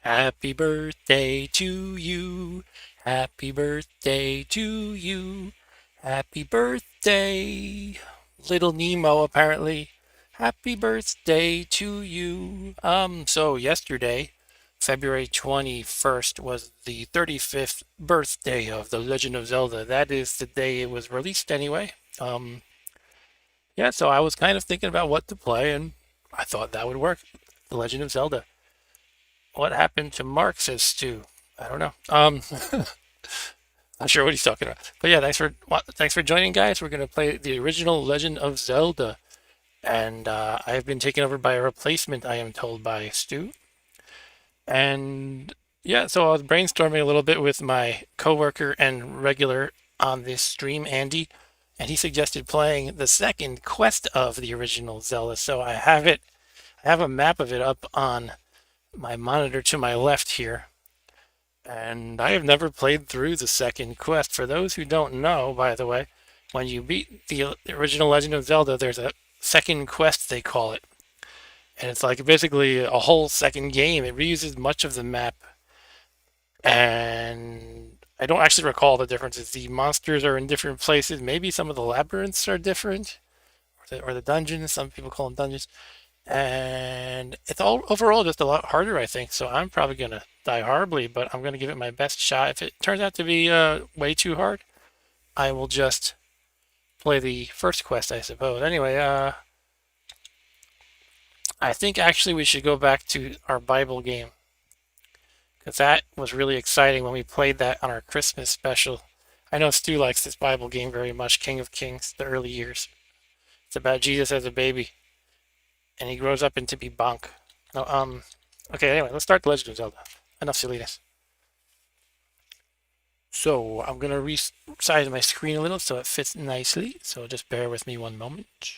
Happy birthday to you. Happy birthday to you. Happy birthday, little Nemo, apparently. Happy birthday to you. So yesterday, February 21st, was the 35th birthday of The Legend of Zelda. That is the day it was released anyway. Yeah, so I was kind of thinking about what to play, and I thought that would work. The Legend of Zelda. What happened to Mark, says Stu. I don't know. Not sure what he's talking about. But yeah, thanks for joining, guys. We're gonna play the original Legend of Zelda, and I have been taken over by a replacement. I am told by Stu, and yeah, so I was brainstorming a little bit with my coworker and regular on this stream, Andy, and he suggested playing the second quest of the original Zelda. So I have it. I have a map of it up on my monitor to my left here. And I have never played through the second quest. For those who don't know, by the way, when you beat the original Legend of Zelda, there's a second quest, they call it. And it's like basically a whole second game. It reuses much of the map. And I don't actually recall the differences. The monsters are in different places. Maybe some of the labyrinths are different. Or the dungeons. Some people call them dungeons. And it's all overall just a lot harder, I think. So I'm probably gonna die horribly, but I'm gonna give it my best shot. If it turns out to be way too hard, I will just play the first quest, I suppose. Anyway, I think actually we should go back to our Bible game because that was really exciting when we played that on our Christmas special. I know Stu likes this Bible game very much, King of Kings, the early years. It's about Jesus as a baby, and he grows up into be Bonk. No, okay, anyway, let's start The Legend of Zelda. Enough silliness. So, I'm gonna resize my screen a little so it fits nicely, so just bear with me one moment.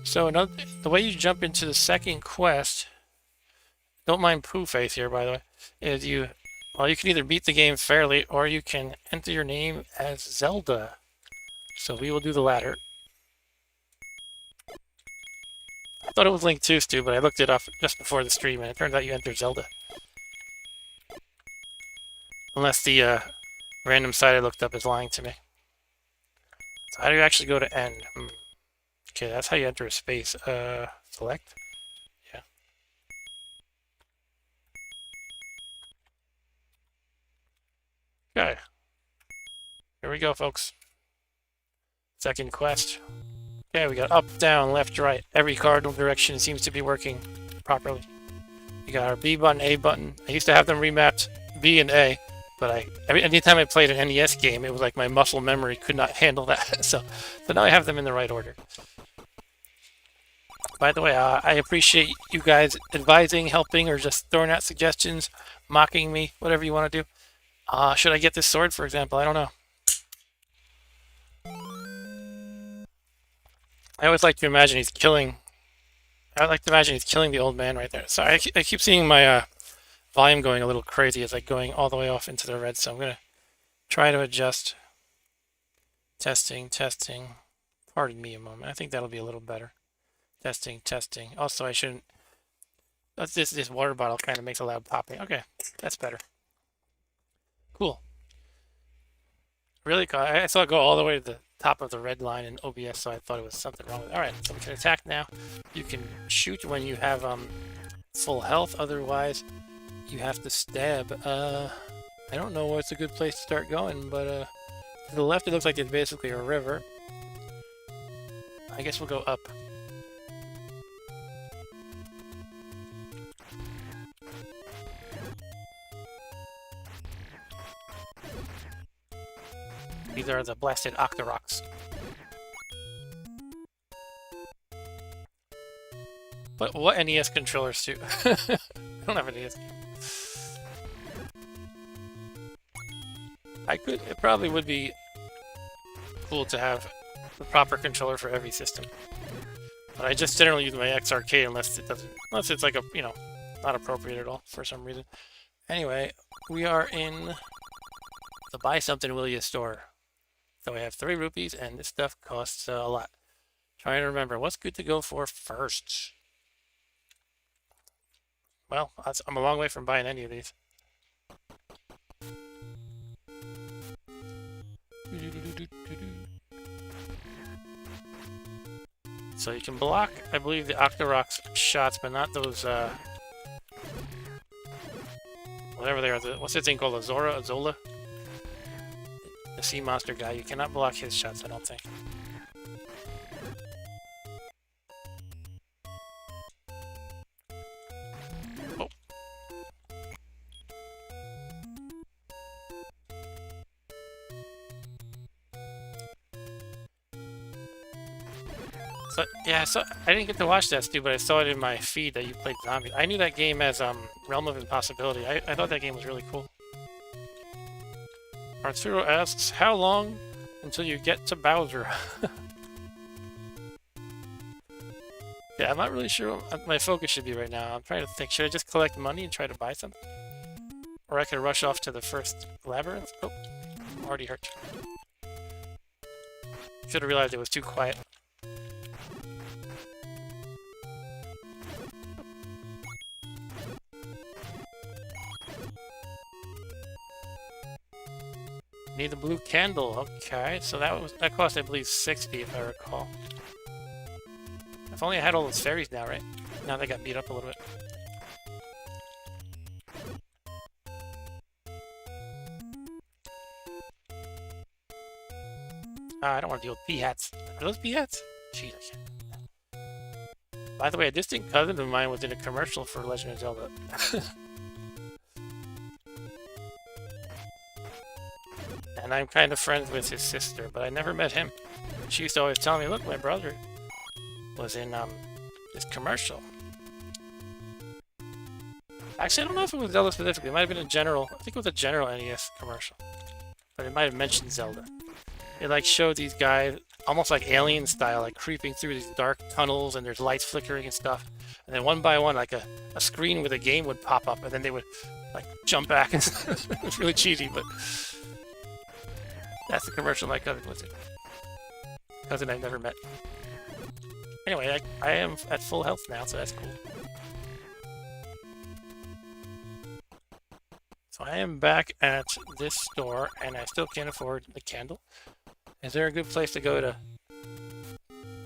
So the way you jump into the second quest, don't mind Pooh Face here, by the way, is you can either beat the game fairly or you can enter your name as Zelda. So we will do the latter. I thought it was Link 2, Stu, but I looked it up just before the stream and it turns out you enter Zelda. Unless the random site I looked up is lying to me. So how do you actually go to end? Okay, that's how you enter a space. Select? Yeah. Okay. Here we go, folks. Second quest. Okay, we got up, down, left, right. Every cardinal direction seems to be working properly. We got our B button, A button. I used to have them remapped B and A, but anytime I played an NES game, it was like my muscle memory could not handle that. So now I have them in the right order. By the way, I appreciate you guys advising, helping, or just throwing out suggestions, mocking me, whatever you want to do. Should I get this sword, for example? I don't know. I always like to imagine he's killing. I would like to imagine he's killing the old man right there. Sorry, I keep seeing my volume going a little crazy. It's like going all the way off into the red. So I'm going to try to adjust. Testing, testing. Pardon me a moment. I think that'll be a little better. Testing, testing. Also, I shouldn't. This water bottle kind of makes a loud popping. Okay, that's better. Cool. Really, I saw it go all the way to the top of the red line in OBS, so I thought it was something wrong with it. All right, so we can attack now. You can shoot when you have full health. Otherwise, you have to stab. I don't know what's a good place to start going, but to the left it looks like it's basically a river. I guess we'll go up. These are the blasted Octoroks. But what NES controllers do? I don't have an NES. It probably would be cool to have the proper controller for every system. But I just generally use my X Arcade unless it's like not appropriate at all for some reason. Anyway, we are in the Buy Something Will Ya store. So we have 3 rupees, and this stuff costs a lot. Trying to remember what's good to go for first. Well, I'm a long way from buying any of these. So you can block, I believe, the Octorok's shots, but not those, whatever they are. What's that thing called? Azola? The sea monster guy. You cannot block his shots, I don't think. Oh. So, yeah, I didn't get to watch that, Stu, but I saw it in my feed that you played Zombie. I knew that game as Realm of Impossibility. I thought that game was really cool. Arturo asks, how long until you get to Bowser? Yeah, I'm not really sure what my focus should be right now. I'm trying to think, should I just collect money and try to buy something? Or I could rush off to the first labyrinth? Oh, I'm already hurt. Should have realized it was too quiet. Need the blue candle. Okay, so that cost, I believe, 60 if I recall. If only I had all those fairies now, right? Now they got beat up a little bit. I don't want to deal with pea-hats. Are those pea-hats? Jeez. By the way, a distant cousin of mine was in a commercial for Legend of Zelda. And I'm kind of friends with his sister, but I never met him. She used to always tell me, look, my brother was in this commercial. Actually, I don't know if it was Zelda specifically. It might have been a general, I think it was a general NES commercial. But it might have mentioned Zelda. It like showed these guys, almost like alien style, like creeping through these dark tunnels, and there's lights flickering and stuff. And then one by one, like a screen with a game would pop up, and then they would like jump back. And it was really cheesy, but that's the commercial my cousin was in. Cousin I've never met. Anyway, I am at full health now, so that's cool. So I am back at this store, and I still can't afford the candle. Is there a good place to go to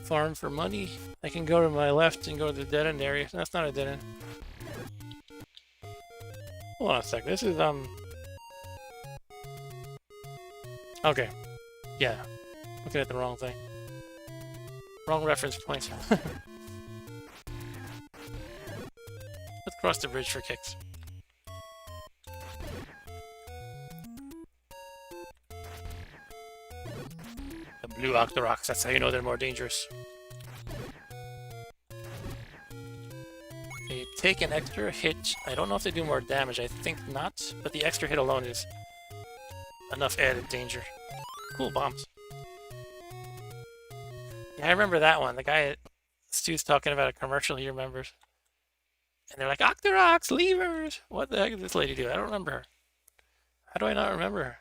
farm for money? I can go to my left and go to the dead end area. That's not a dead end. Hold on a sec. This is, okay. Yeah. Looking at the wrong thing. Wrong reference point. Let's cross the bridge for kicks. The blue Octoroks, that's how you know they're more dangerous. They take an extra hit. I don't know if they do more damage, I think not, but the extra hit alone is enough added danger. Cool bombs. Yeah, I remember that one. The guy Stu's talking about a commercial he remembers. And they're like, Octoroks, levers! What the heck did this lady do? I don't remember her. How do I not remember her?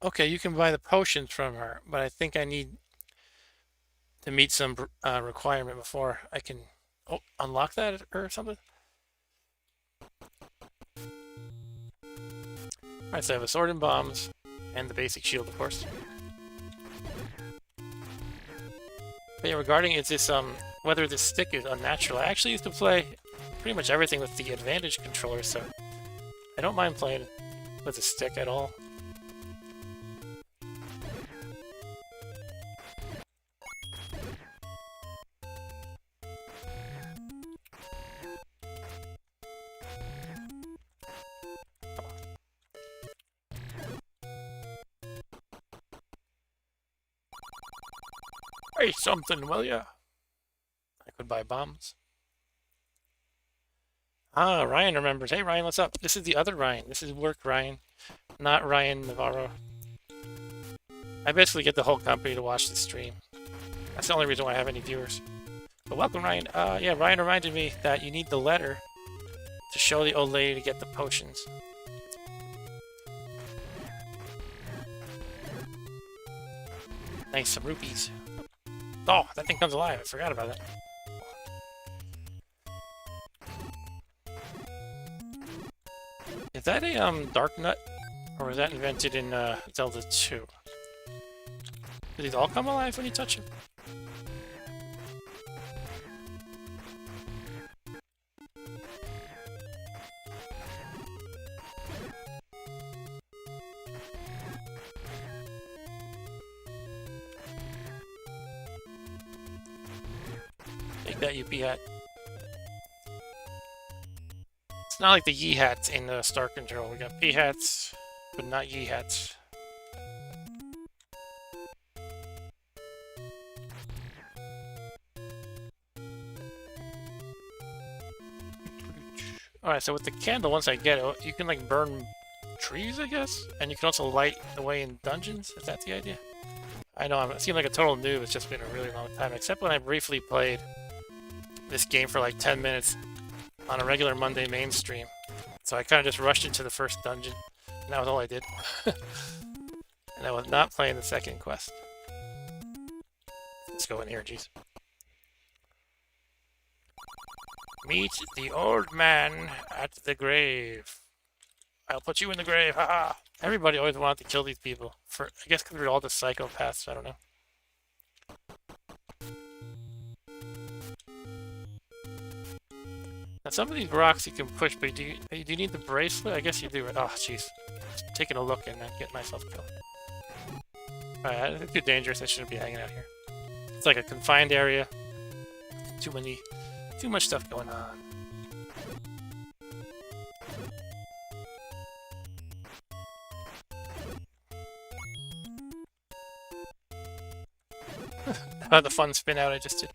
Okay, you can buy the potions from her, but I think I need to meet some requirement before I can unlock that or something. Alright, so I have a sword and bombs, and the basic shield, of course. But yeah, regarding is this whether this stick is unnatural, I actually used to play pretty much everything with the advantage controller, so I don't mind playing with a stick at all. Hey, something, will ya? I could buy bombs. Ah, Ryan remembers. Hey, Ryan, what's up? This is the other Ryan. This is work Ryan, not Ryan Navarro. I basically get the whole company to watch the stream. That's the only reason why I have any viewers. But welcome, Ryan. Yeah, Ryan reminded me that you need the letter to show the old lady to get the potions. Nice, some rupees. Oh, that thing comes alive. I forgot about that. Is that a dark nut? Or was that invented in Zelda 2? Do these all come alive when you touch them? Take that, you hat. It's not like the Yee hats in the Star Control. We got P hats, but not Yee hats. Alright, so with the candle, once I get it, you can like burn trees, I guess? And you can also light the way in dungeons? Is that the idea? I know, I seem like a total noob. It's just been a really long time, except when I briefly played this game for like 10 minutes on a regular Monday MAME stream. So I kind of just rushed into the first dungeon, and that was all I did. And I was not playing the second quest. Let's go in here, jeez. Meet the old man at the grave. I'll put you in the grave, haha! Everybody always wanted to kill these people. I guess because we're all just psychopaths, I don't know. Now some of these rocks you can push, but do you need the bracelet? I guess you do. Oh, jeez. Just taking a look and getting myself killed. Alright, it's too dangerous. I shouldn't be hanging out here. It's like a confined area. Too much stuff going on. How about the fun spin out I just did?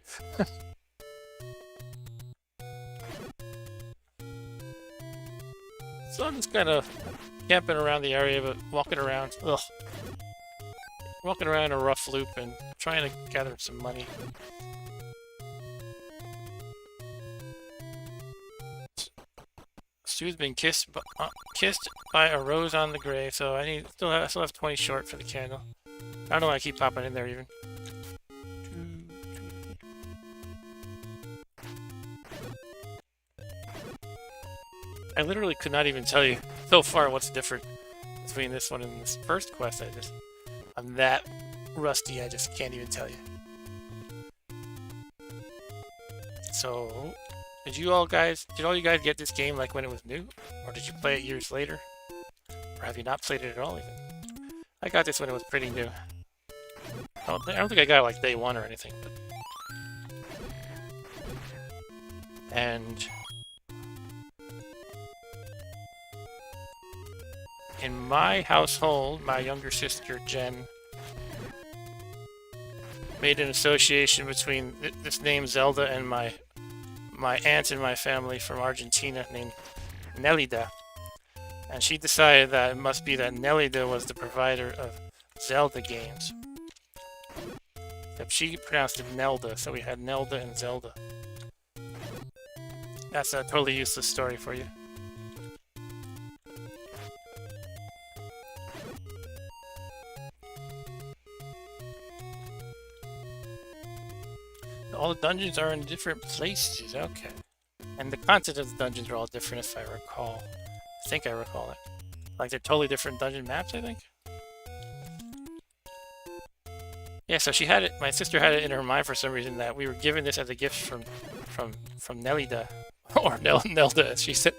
So I'm just kind of camping around the area, but walking around. Ugh. Walking around a rough loop and trying to gather some money. Stu's been kissed by a rose on the grave, so I still have 20 short for the candle. I don't know why I keep popping in there even. I literally could not even tell you so far what's different between this one and this first quest. I'm that rusty, I just can't even tell you. So, did all you guys get this game like when it was new? Or did you play it years later? Or have you not played it at all even? I got this when it was pretty new. I don't think I got it like day one or anything, but... And... in my household, my younger sister, Jen, made an association between this name Zelda and my aunt in my family from Argentina named Nelida. And she decided that it must be that Nelida was the provider of Zelda games. Except she pronounced it Nelda, so we had Nelda and Zelda. That's a totally useless story for you. All the dungeons are in different places, okay. And the content of the dungeons are all different if I recall. I think I recall it. Like they're totally different dungeon maps, I think? Yeah, so she had it, my sister had it in her mind for some reason that we were given this as a gift from Nelida. Or Nelda, as she said.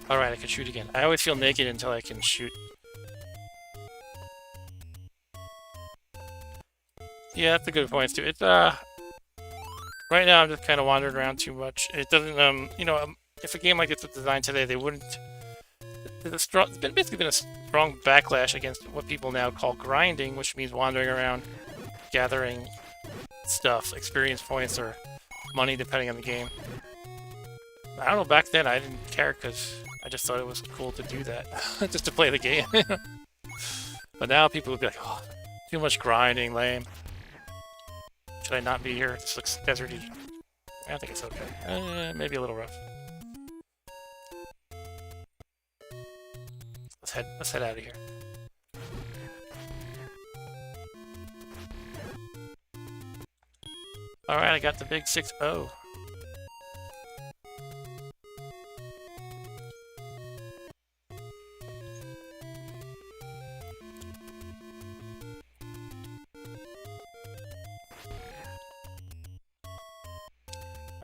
Alright, I can shoot again. I always feel naked until I can shoot. Yeah, that's a good point too. It's right now I'm just kind of wandering around too much. It doesn't you know, if a game like this was designed today, they wouldn't. There's basically been a strong backlash against what people now call grinding, which means wandering around, gathering stuff, experience points, or money depending on the game. I don't know, back then I didn't care because I just thought it was cool to do that, just to play the game. But now people would be like, oh, too much grinding, lame. Should I not be here? This looks deserty. I think it's okay. Maybe a little rough. Let's head out of here. Alright, I got the big 6-0.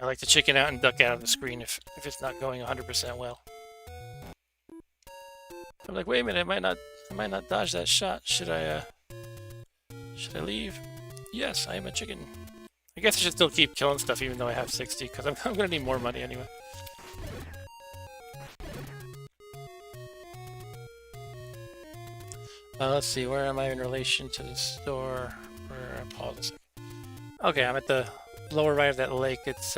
I like to chicken out and duck out of the screen if it's not going 100% well. I'm like, wait a minute, I might not dodge that shot. Should I leave? Yes, I am a chicken. I guess I should still keep killing stuff even though I have 60, because I'm gonna need more money anyway. Let's see, where am I in relation to the store? Pause a second. Okay, I'm at the lower right of that lake. It's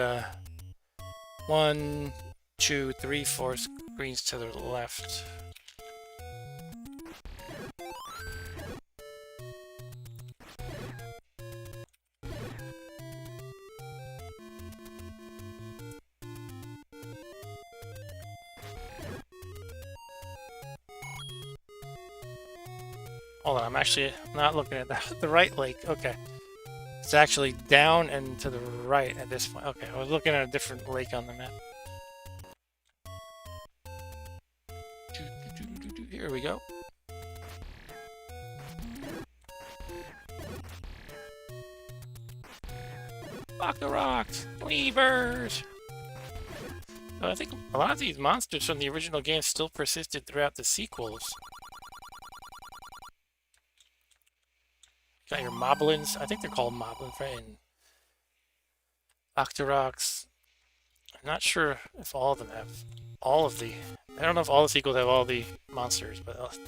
1, 2, 3, 4 screens to the left. Hold on, I'm actually not looking at the right lake. Okay. It's actually down and to the right at this point. Okay, I was looking at a different lake on the map. Here we go. Fuck the rocks! Weavers! So I think a lot of these monsters from the original game still persisted throughout the sequels. Got your moblins. I think they're called moblins, right? And Octoroks. I'm not sure if all of them have all of the... I don't know if all the sequels have all the monsters, but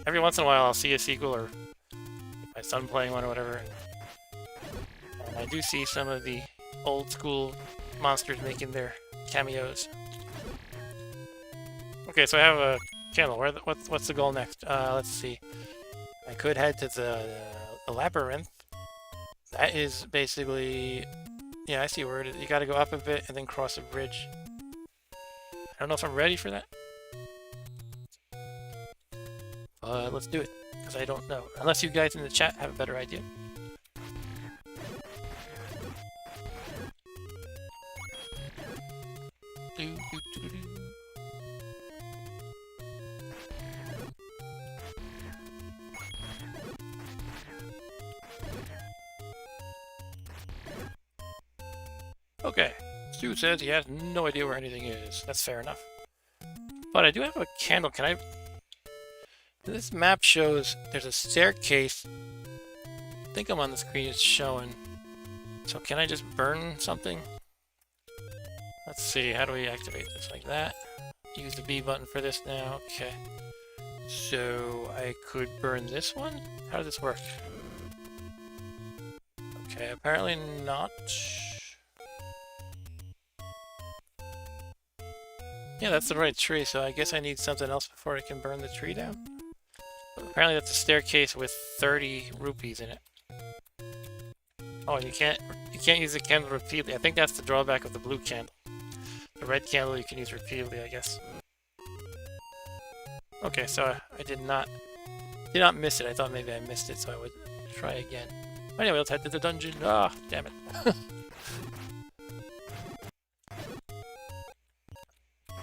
every once in a while I'll see a sequel or my son playing one or whatever. And I do see some of the old school monsters making their cameos. Okay, so I have a channel. What's the goal next? Let's see. I could head to the labyrinth. That is basically... Yeah, I see where it is. You gotta go up a bit and then cross a bridge. I don't know if I'm ready for that. Let's do it, because I don't know. Unless you guys in the chat have a better idea. Okay, Stu says he has no idea where anything is. That's fair enough. But I do have a candle. Can I... This map shows there's a staircase. I think I'm on the screen, it's showing. So can I just burn something? Let's see, how do we activate this? Like that? Use the B button for this now. Okay. So I could burn this one? How does this work? Okay, apparently not. Yeah, that's the right tree, so I guess I need something else before I can burn the tree down. But apparently that's a staircase with 30 rupees in it. Oh, and you can't use the candle repeatedly. I think that's the drawback of the blue candle. The red candle you can use repeatedly, I guess. Okay, so I did not miss it. I thought maybe I missed it, so I would try again. Anyway, let's head to the dungeon. Ah, damn it.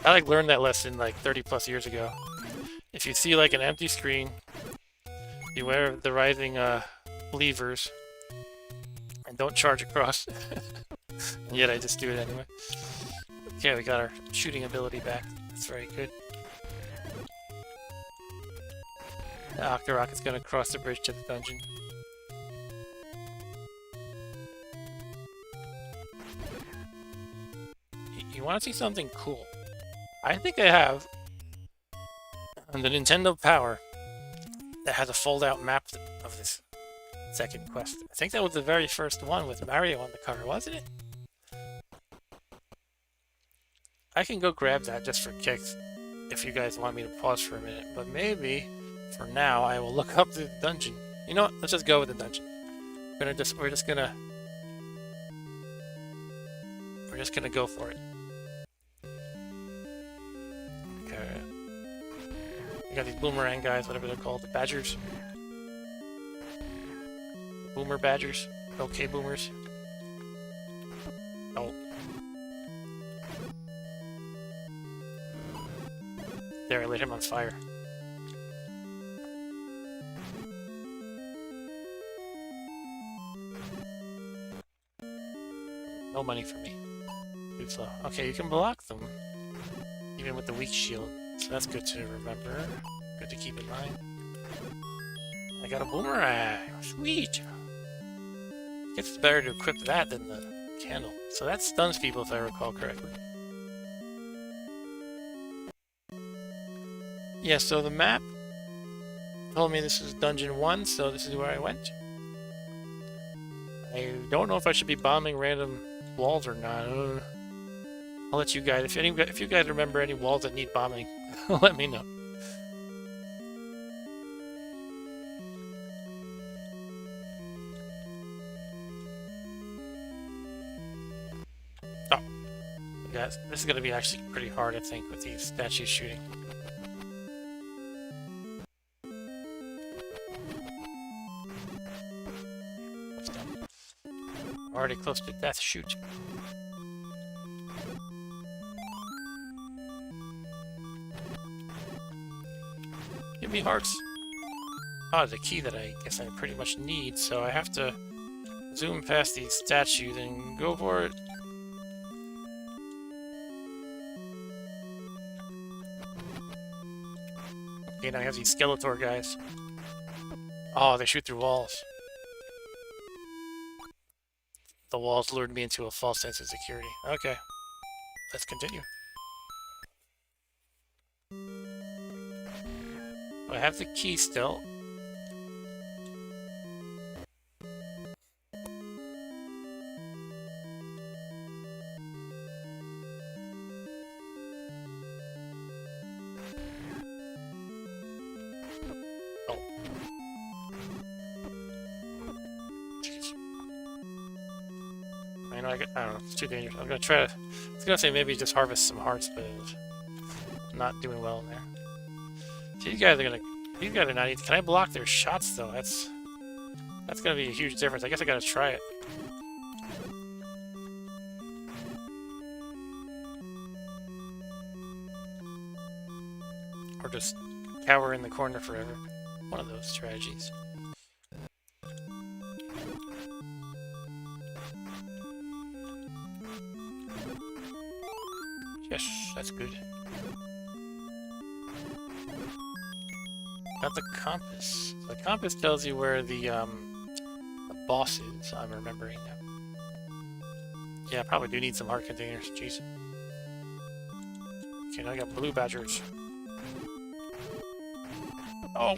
I learned that lesson 30 plus years ago. If you see an empty screen, beware of the rising levers, and don't charge across. And yet I just do it anyway. Okay, we got our shooting ability back. That's very good. The Octorok is going to cross the bridge to the dungeon. You want to see something cool? I think I have on the Nintendo Power that has a fold-out map of this second quest. I think that was the very first one with Mario on the cover, wasn't it? I can go grab that just for kicks if you guys want me to pause for a minute, but maybe for now I will look up the dungeon. You know what? Let's just go with the dungeon. We're just gonna go for it. Okay. We got these boomerang guys, whatever they're called, the badgers. Boomer badgers. Okay, boomers. Oh. There, I lit him on fire. No money for me. Too slow. Okay, you can block them, even with the weak shield. So that's good to remember. Good to keep in mind. I got a boomerang. Sweet. I guess it's better to equip that than the candle. So that stuns people if I recall correctly. Yeah, so the map told me this is Dungeon 1, so this is where I went. I don't know if I should be bombing random walls or not. I'll let you guys, if you guys remember any walls that need bombing, let me know. Oh, guys, this is going to be actually pretty hard, I think, with these statues shooting. I'm already close to death. Shoot. Give me hearts. Ah, the key that I guess I pretty much need, so I have to zoom past these statues and go for it. Okay, now I have these Skeletor guys. Oh, they shoot through walls. The walls lured me into a false sense of security. Okay, let's continue. I have the key still. Oh. Jeez. I know I don't know, it's too dangerous. I'm gonna try to, I was gonna say maybe just harvest some hearts, but I'm not doing well in there. These guys are not easy. Can I block their shots though? That's gonna be a huge difference. I guess I gotta try it. Or just cower in the corner forever. One of those strategies. Yes, that's good. Got the compass. The compass tells you where the boss is. I'm remembering now. Yeah, I probably do need some heart containers. Jeez. Okay, now I got blue badgers. Oh!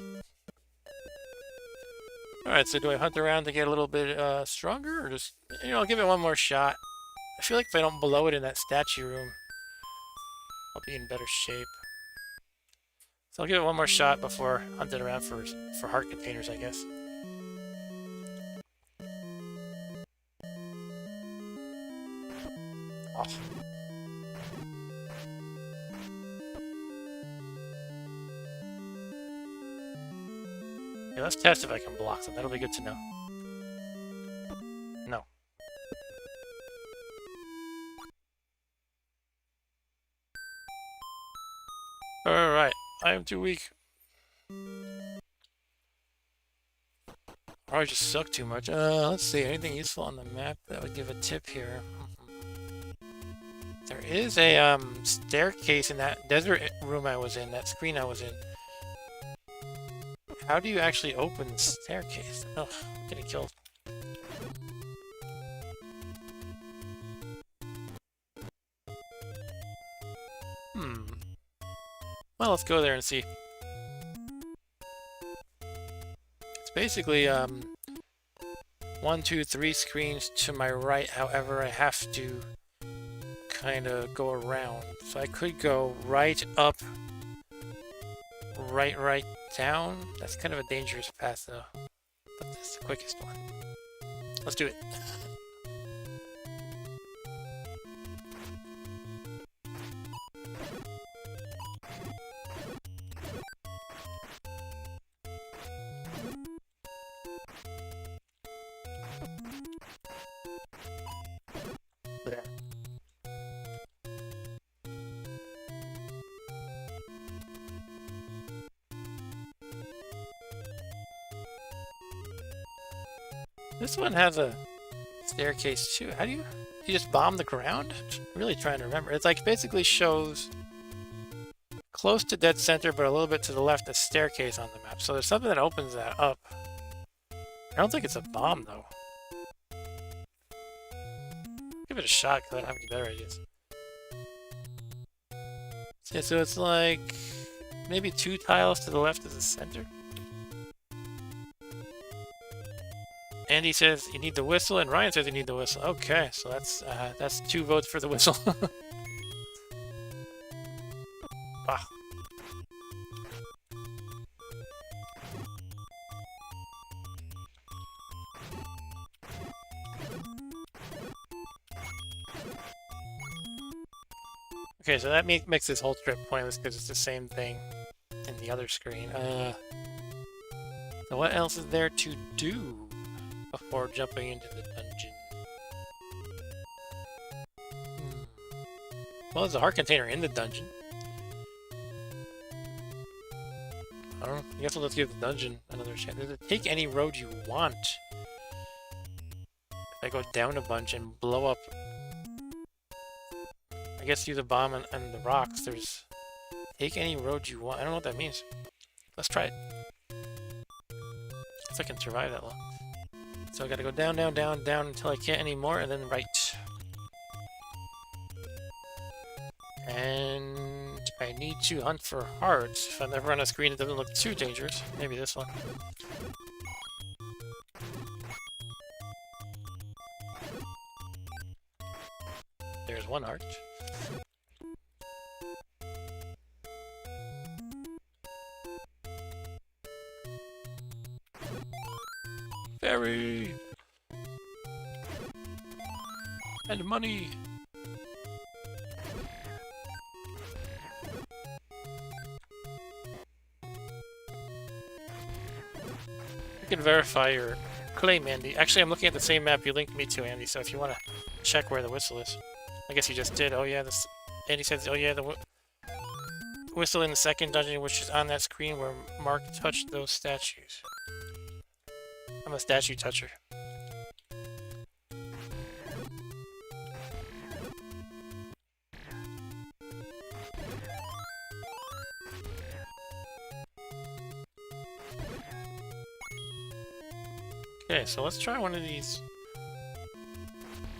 Alright, so do I hunt around to get a little bit stronger, or just, I'll give it one more shot. I feel like if I don't blow it in that statue room, I'll be in better shape. So I'll give it one more shot before hunting around for heart containers, I guess. Oh. Yeah, let's test if I can block them. That'll be good to know. No. Alright, I am too weak. Or I just suck too much. Let's see, anything useful on the map that would give a tip here? There is a staircase in that desert room I was in, that screen I was in. How do you actually open the staircase? Oh, I'm getting killed. Well, let's go there and see. It's basically 1, 2, 3 screens to my right. However, I have to kind of go around. So I could go right up, right down. That's kind of a dangerous path, though. But this is the quickest one. Let's do it. There. This one has a staircase too. How do you just bomb the ground? I'm really trying to remember. It's like basically shows close to dead center, but a little bit to the left, a staircase on the map. So there's something that opens that up. I don't think it's a bomb though. Give it a shot because I don't have any better ideas. Yeah, so it's like maybe 2 tiles to the left is the center. Andy says you need the whistle, and Ryan says you need the whistle. Okay, so that's 2 votes for the whistle. Wow. Okay, so that makes this whole trip pointless because it's the same thing in the other screen. So what else is there to do before jumping into the dungeon? Well, there's a heart container in the dungeon. I don't know. I guess we'll just give the dungeon another chance. Does it take any road you want? If I go down a bunch and blow up... I guess use a bomb and the rocks. There's... Take any road you want. I don't know what that means. Let's try it. If I can survive that long. So I gotta go down, down, down, down until I can't anymore, and then right. And I need to hunt for hearts. If I'm ever on a screen that doesn't look too dangerous. Maybe this one. There's 1 heart. Berry! And money! You can verify your claim, Andy. Actually, I'm looking at the same map you linked me to, Andy, so if you want to check where the whistle is. I guess you just did. Oh yeah, this... Andy says, oh yeah, the whistle in the second dungeon, which is on that screen where Mark touched those statues. I'm a statue toucher. Okay, so let's try one of these.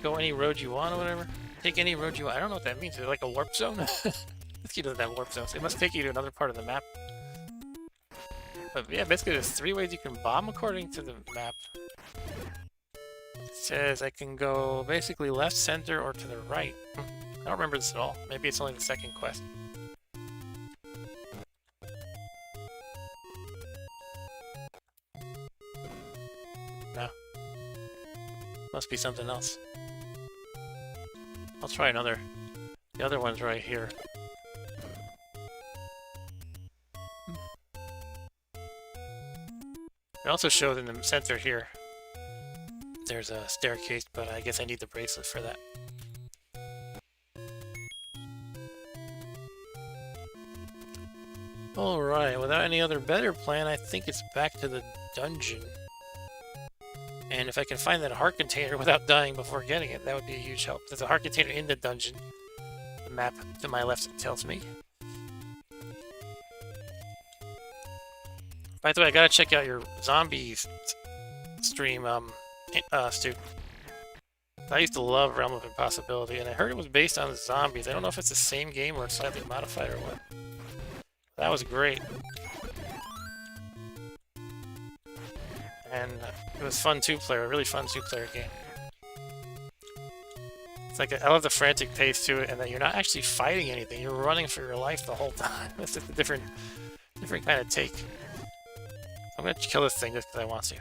Go any road you want or whatever. Take any road you want. I don't know what that means. Is it like a warp zone? This key doesn't have warp zones. It must take you to another part of the map. But yeah, basically there's 3 ways you can bomb according to the map. It says I can go basically left, center, or to the right. I don't remember this at all. Maybe it's only the second quest. No. Must be something else. I'll try another. The other one's right here. It also shows in the center here. There's a staircase, but I guess I need the bracelet for that. Alright, without any other better plan, I think it's back to the dungeon. And if I can find that heart container without dying before getting it, that would be a huge help. There's a heart container in the dungeon. The map to my left tells me. By the way, I gotta check out your zombies stream, Stu. I used to love Realm of Impossibility, and I heard it was based on zombies. I don't know if it's the same game or it's slightly modified or what. That was great. And it was fun two-player, a really fun two-player game. It's like, I love the frantic pace to it, and that you're not actually fighting anything. You're running for your life the whole time. It's just a different kind of take. I'm gonna kill this thing just because I want to.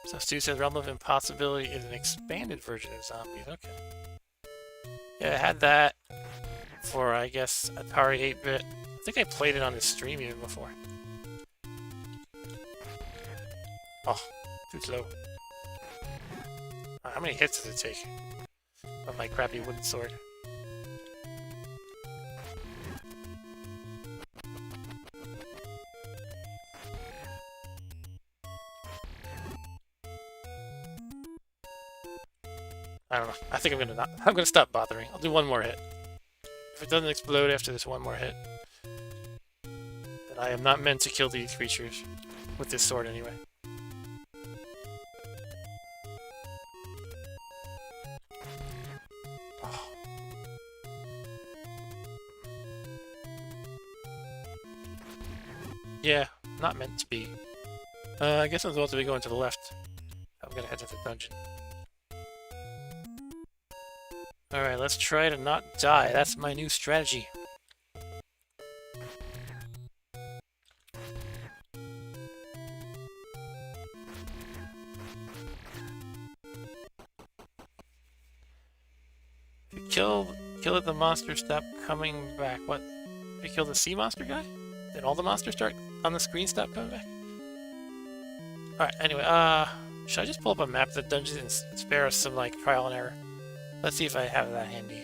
So Stu says Realm of Impossibility is an expanded version of zombies. Okay. Yeah, I had that for, I guess, Atari 8-bit. I think I played it on his stream even before. Oh, too slow. How many hits does it take of my crappy wooden sword? I don't know. I think I'm gonna stop bothering. I'll do one more hit. If it doesn't explode after this one more hit, then I am not meant to kill these creatures with this sword anyway. Oh. Yeah, not meant to be. I guess I'm supposed to be going to the left. I'm gonna head to the dungeon. Alright, let's try to not die. That's my new strategy. If you kill it, the monsters stop coming back. What? If you kill the sea monster guy? Then all the monsters start on the screen stop coming back? Alright, anyway, should I just pull up a map of the dungeon and spare us some, like, trial and error? Let's see if I have that handy.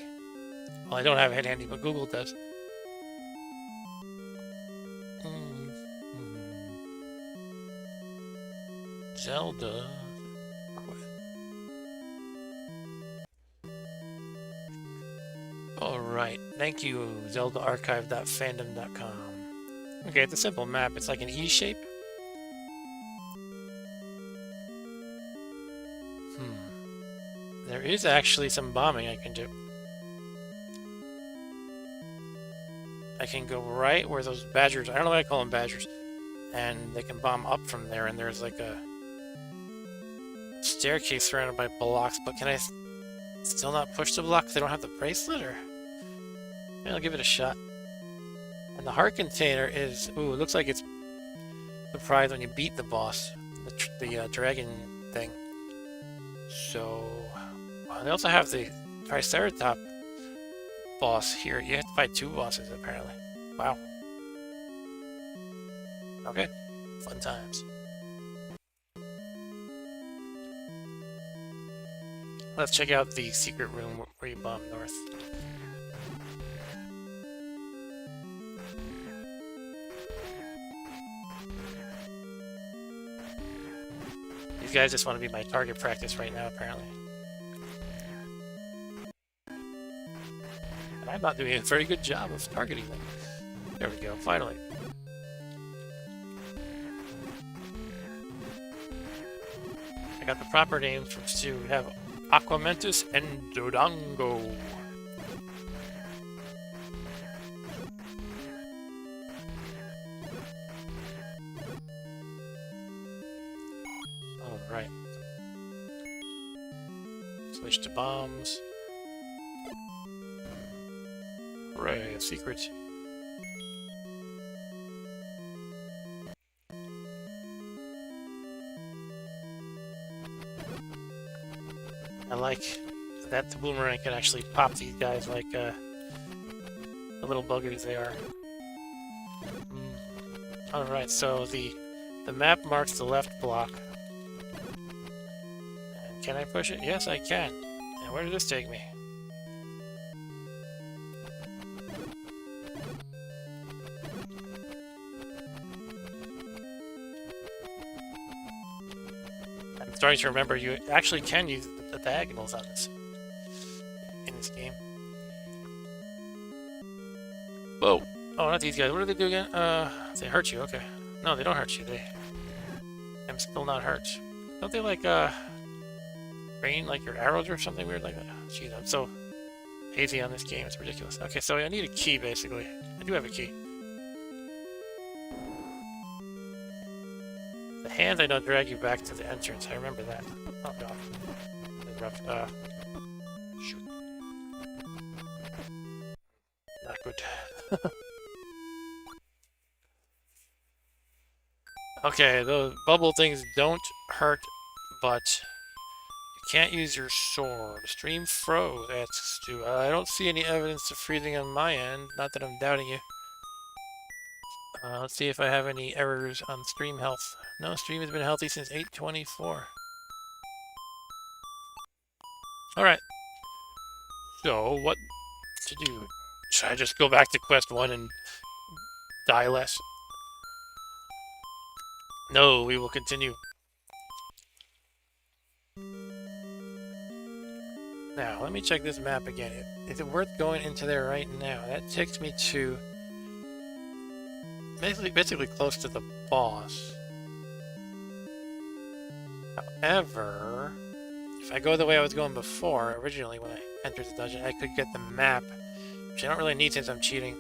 Well, I don't have it handy, but Google does. Zelda. Alright, thank you, zeldaarchive.fandom.com. Okay, it's a simple map. It's like an E shape. There is actually some bombing I can do. I can go right where those badgers, I don't know why I call them badgers, and they can bomb up from there, and there's like a staircase surrounded by blocks, but can I still not push the block because I don't have the bracelet, or? Maybe I'll give it a shot. And the heart container is, ooh, it looks like it's the prize when you beat the boss, the dragon thing. So, well, they also have the Triceratops boss here. You have to fight 2 bosses, apparently. Wow. Okay. Fun times. Let's check out the secret room where you bomb north. These guys just want to be my target practice right now, apparently. And I'm not doing a very good job of targeting them. There we go, finally. I got the proper names from Stu. We have Aquamentus and Dodongo. bombs. Hooray, a secret. I like that the boomerang can actually pop these guys like the little buggers they are. Alright, so the map marks the left block. And can I push it? Yes, I can. And where did this take me? I'm starting to remember you actually can use the diagonals on this in this game. Whoa! Oh, not these guys. What do they do again? They hurt you. Okay. No, they don't hurt you. I'm still not hurt. Don't they like rain like your arrows or something weird like that? Jeez, I'm so hazy on this game. It's ridiculous. Okay, so I need a key basically. I do have a key. The hands I know drag you back to the entrance. I remember that. Oh god. Rough. Shoot. Not good. Okay, those bubble things don't hurt, but you can't use your sword. Stream froze, asks Stu. I don't see any evidence of freezing on my end. Not that I'm doubting you. Let's see if I have any errors on stream health. No, stream has been healthy since 8/24. Alright. So, what to do? Should I just go back to quest 1 and die less? No, we will continue. Now, let me check this map again. Is it worth going into there right now? That takes me to basically close to the boss. However, if I go the way I was going before, originally when I entered the dungeon, I could get the map, which I don't really need since I'm cheating.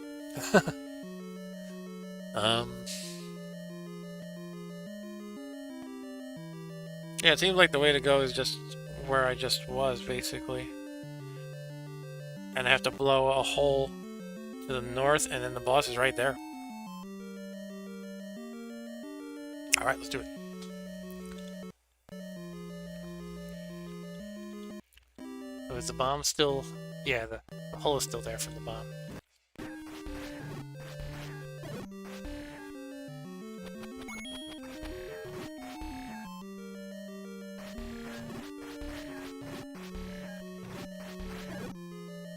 Yeah, it seems like the way to go is just where I just was, basically. And I have to blow a hole to the north, and then the boss is right there. Alright, let's do it. So is the bomb still... Yeah, the hole is still there from the bomb.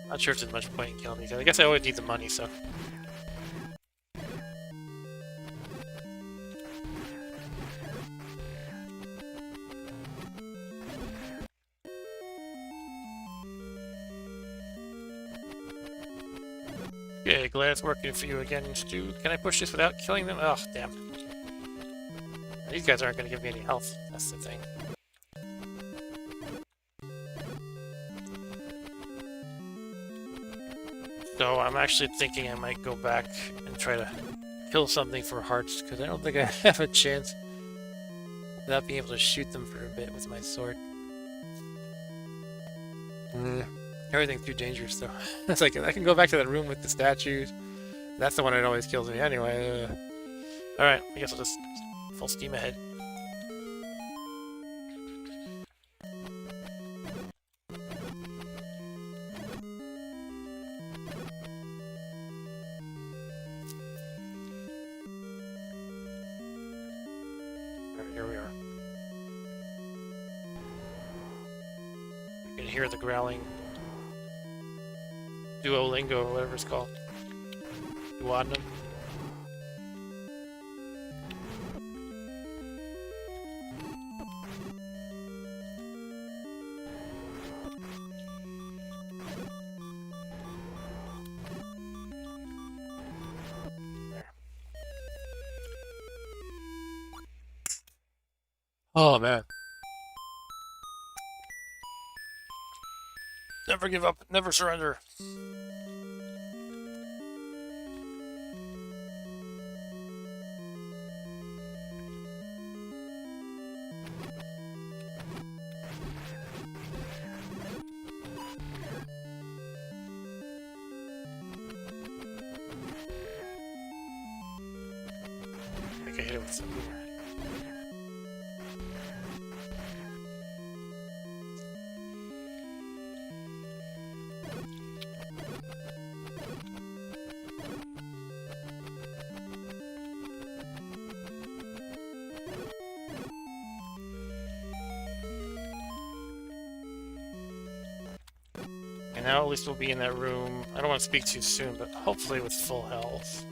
Not sure if there's much point in killing these guys. I guess I always need the money, so... Okay, glad it's working for you again, Stu. Can I push this without killing them? Oh, damn. These guys aren't going to give me any health. That's the thing. So I'm actually thinking I might go back and try to kill something for hearts, because I don't think I have a chance without being able to shoot them for a bit with my sword. Everything's too dangerous, though. It's like, I can go back to that room with the statues. That's the one that always kills me anyway. Alright, I guess I'll just full steam ahead. Alright, here we are. You can hear the growling. Duolingo, or whatever it's called. Duodenum. There. Oh man. Never give up, never surrender. hit it with some boomerang. And now at least we'll be in that room. I don't want to speak too soon, but hopefully with full health.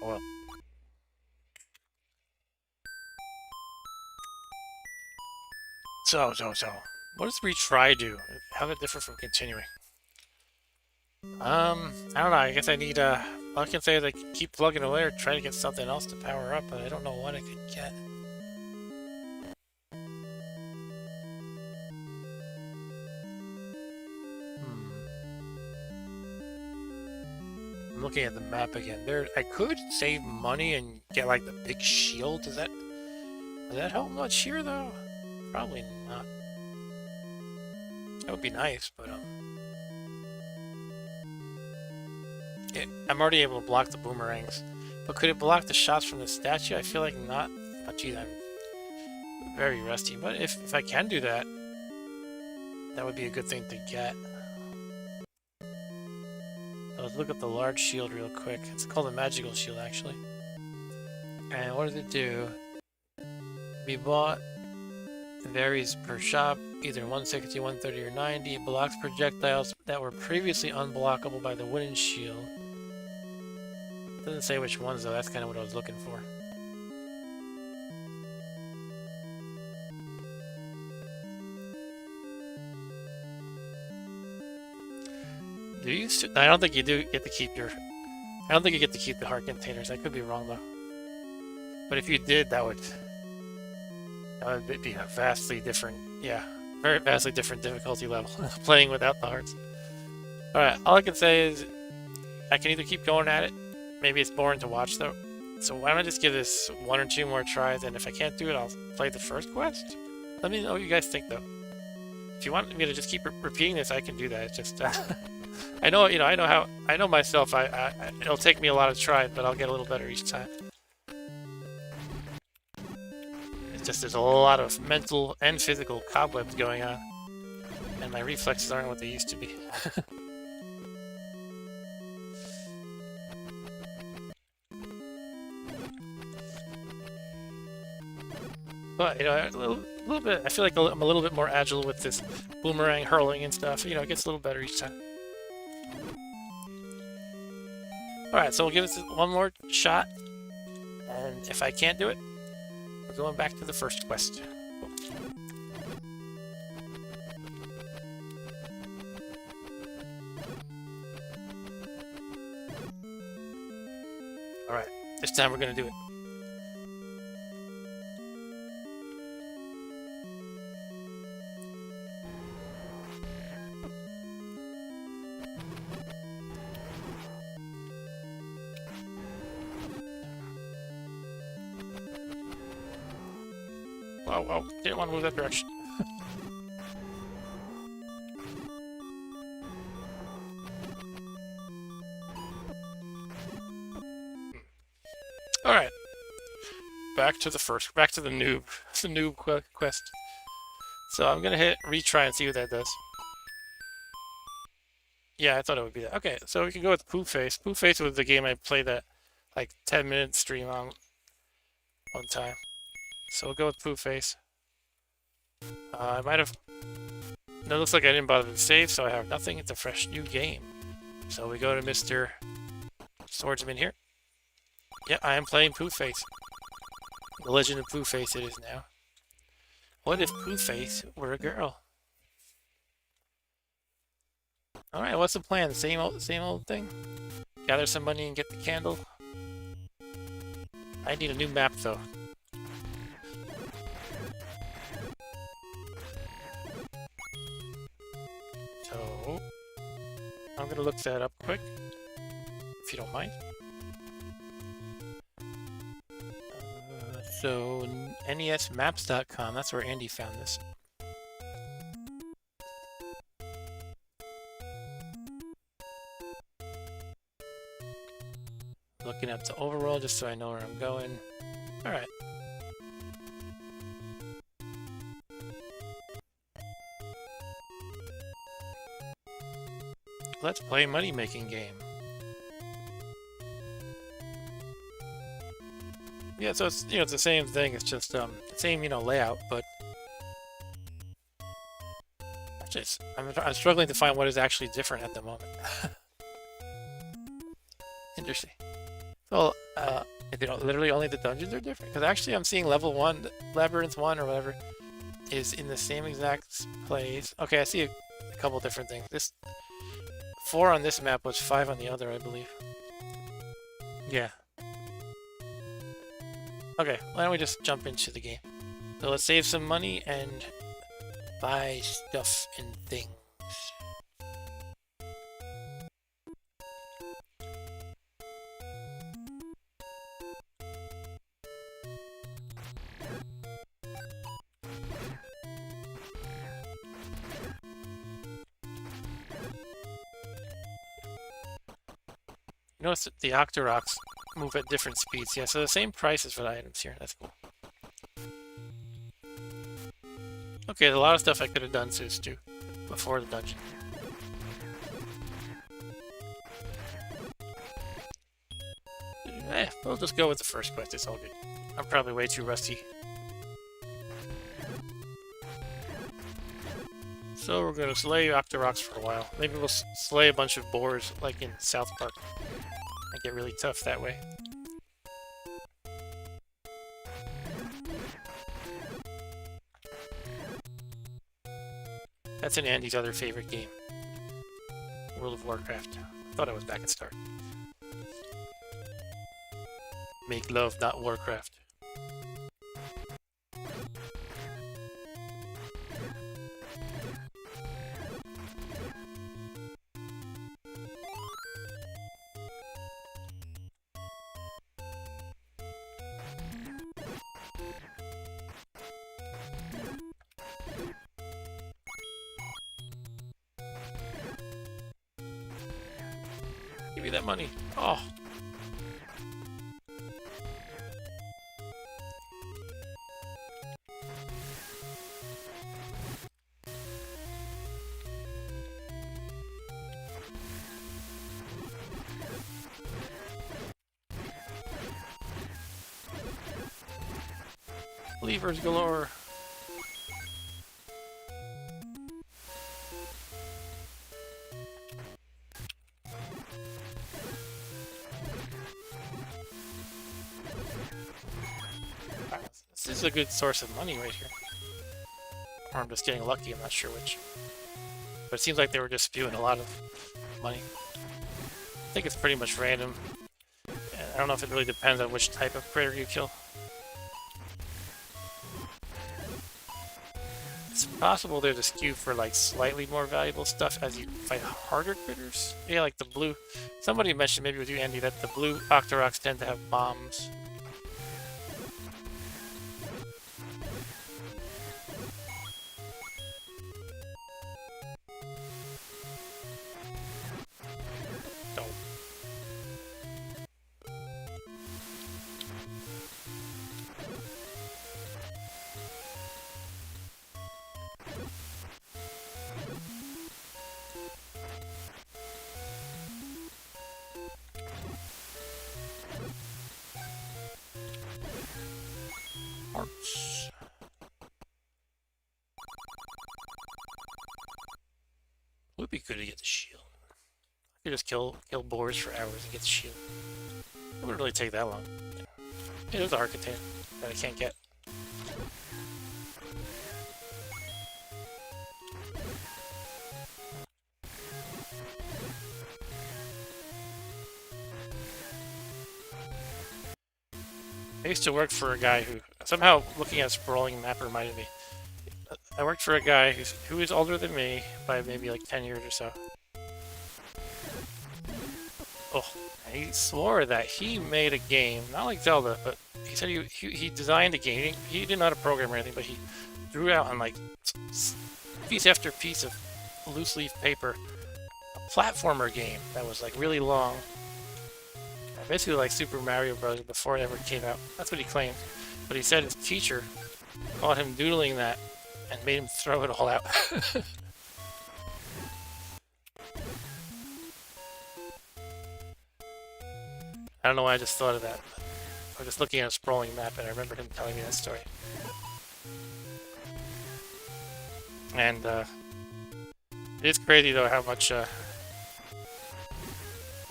Well. So. What does retry do? How does it differ from continuing? I don't know. I guess I need, all I can say is I can keep plugging away or try to get something else to power up, but I don't know what I could get. I'm looking at the map again. I could save money and get like the big shield. Does that help much here though? Probably not. That would be nice, but I'm already able to block the boomerangs. But could it block the shots from the statue? I feel like not. Oh, geez, I'm very rusty. But if I can do that, that would be a good thing to get. So let's look at the large shield real quick. It's called a magical shield, actually. And what does it do? Be bought. It varies per shop, either 160, 130, or 90. It blocks projectiles that were previously unblockable by the wooden shield. Doesn't say which ones though, that's kind of what I was looking for. I don't think you do get to keep your... I don't think you get to keep the heart containers. I could be wrong though. But if you did, that would be a vastly different... Yeah, very vastly different difficulty level. Playing without the hearts. Alright, all I can say is I can either keep going at it. Maybe it's boring to watch though. So why don't I just give this 1 or 2 more tries, and if I can't do it, I'll play the first quest? Let me know what you guys think though. If you want me to just keep repeating this, I can do that. It's just I know, I know myself. It'll take me a lot of tries, but I'll get a little better each time. It's just there's a lot of mental and physical cobwebs going on, and my reflexes aren't what they used to be. But, a little bit, I feel like I'm a little bit more agile with this boomerang hurling and stuff. It gets a little better each time. Alright, so we'll give this 1 more shot. And if I can't do it, we're going back to the first quest. Alright, this time we're going to do it. Wow, didn't want to move that direction. Alright. Back to the noob quest. So I'm gonna hit retry and see what that does. Yeah, I thought it would be that. Okay, so we can go with Pooh Face. Pooh Face was the game I played that like 10-minute stream on one time. So we'll go with Pooh Face. I might have... No, it looks like I didn't bother to save, so I have nothing. It's a fresh new game. So we go to Mr. Swordsman here. Yeah, I am playing Pooh Face. The Legend of Pooh Face it is now. What if Pooh Face were a girl? Alright, what's the plan? Same old thing? Gather some money and get the candle? I need a new map though. So gonna look that up quick, if you don't mind. So nesmaps.com, that's where Andy found this. Looking up the overworld just so I know where I'm going. Alright. Let's play money making game. Yeah, so it's it's the same thing. It's just the same layout, but I'm struggling to find what is actually different at the moment. Interesting. Well, literally only the dungeons are different. Because actually, I'm seeing level 1, Labyrinth 1 or whatever, is in the same exact place. Okay, I see a couple different things. This 4 on this map was 5 on the other, I believe. Yeah. Okay, why don't we just jump into the game? So let's save some money and buy stuff and things. Notice that the Octoroks move at different speeds. Yeah, so the same prices for the items here. That's cool. Okay, there's a lot of stuff I could have done, Sis, too, before the dungeon. We'll just go with the first quest. It's all good. I'm probably way too rusty. So we're going to slay Octoroks for a while. Maybe we'll slay a bunch of boars, like in South Park. I get really tough that way. That's in Andy's other favorite game, World of Warcraft. I thought I was back at start. Make love, not Warcraft. Give me that money. Oh. Levers galore. This is a good source of money right here. Or I'm just getting lucky, I'm not sure which. But it seems like they were just spewing a lot of money. I think it's pretty much random. And I don't know if it really depends on which type of critter you kill. It's possible there's a skew for like slightly more valuable stuff as you fight harder critters. Yeah, like the blue. Somebody mentioned, maybe with you, Andy, that the blue Octoroks tend to have bombs. Hearts. Would be good to get the shield. I could just kill boars for hours and get the shield. It wouldn't really take that long. Yeah, there's a heart container that I can't get. I used to work for a guy who, somehow looking at a sprawling map reminded me. I worked for a guy who is older than me by maybe like 10 years or so. Oh, he swore that he made a game, not like Zelda, but he said he designed a game. He didn't know how to program or anything, but he drew out on like piece after piece of loose leaf paper a platformer game that was like really long. Basically like Super Mario Bros. Before it ever came out. That's what he claimed. But he said his teacher caught him doodling that and made him throw it all out. I don't know why I just thought of that. I was just looking at a scrolling map and I remembered him telling me that story. And it is crazy though how much I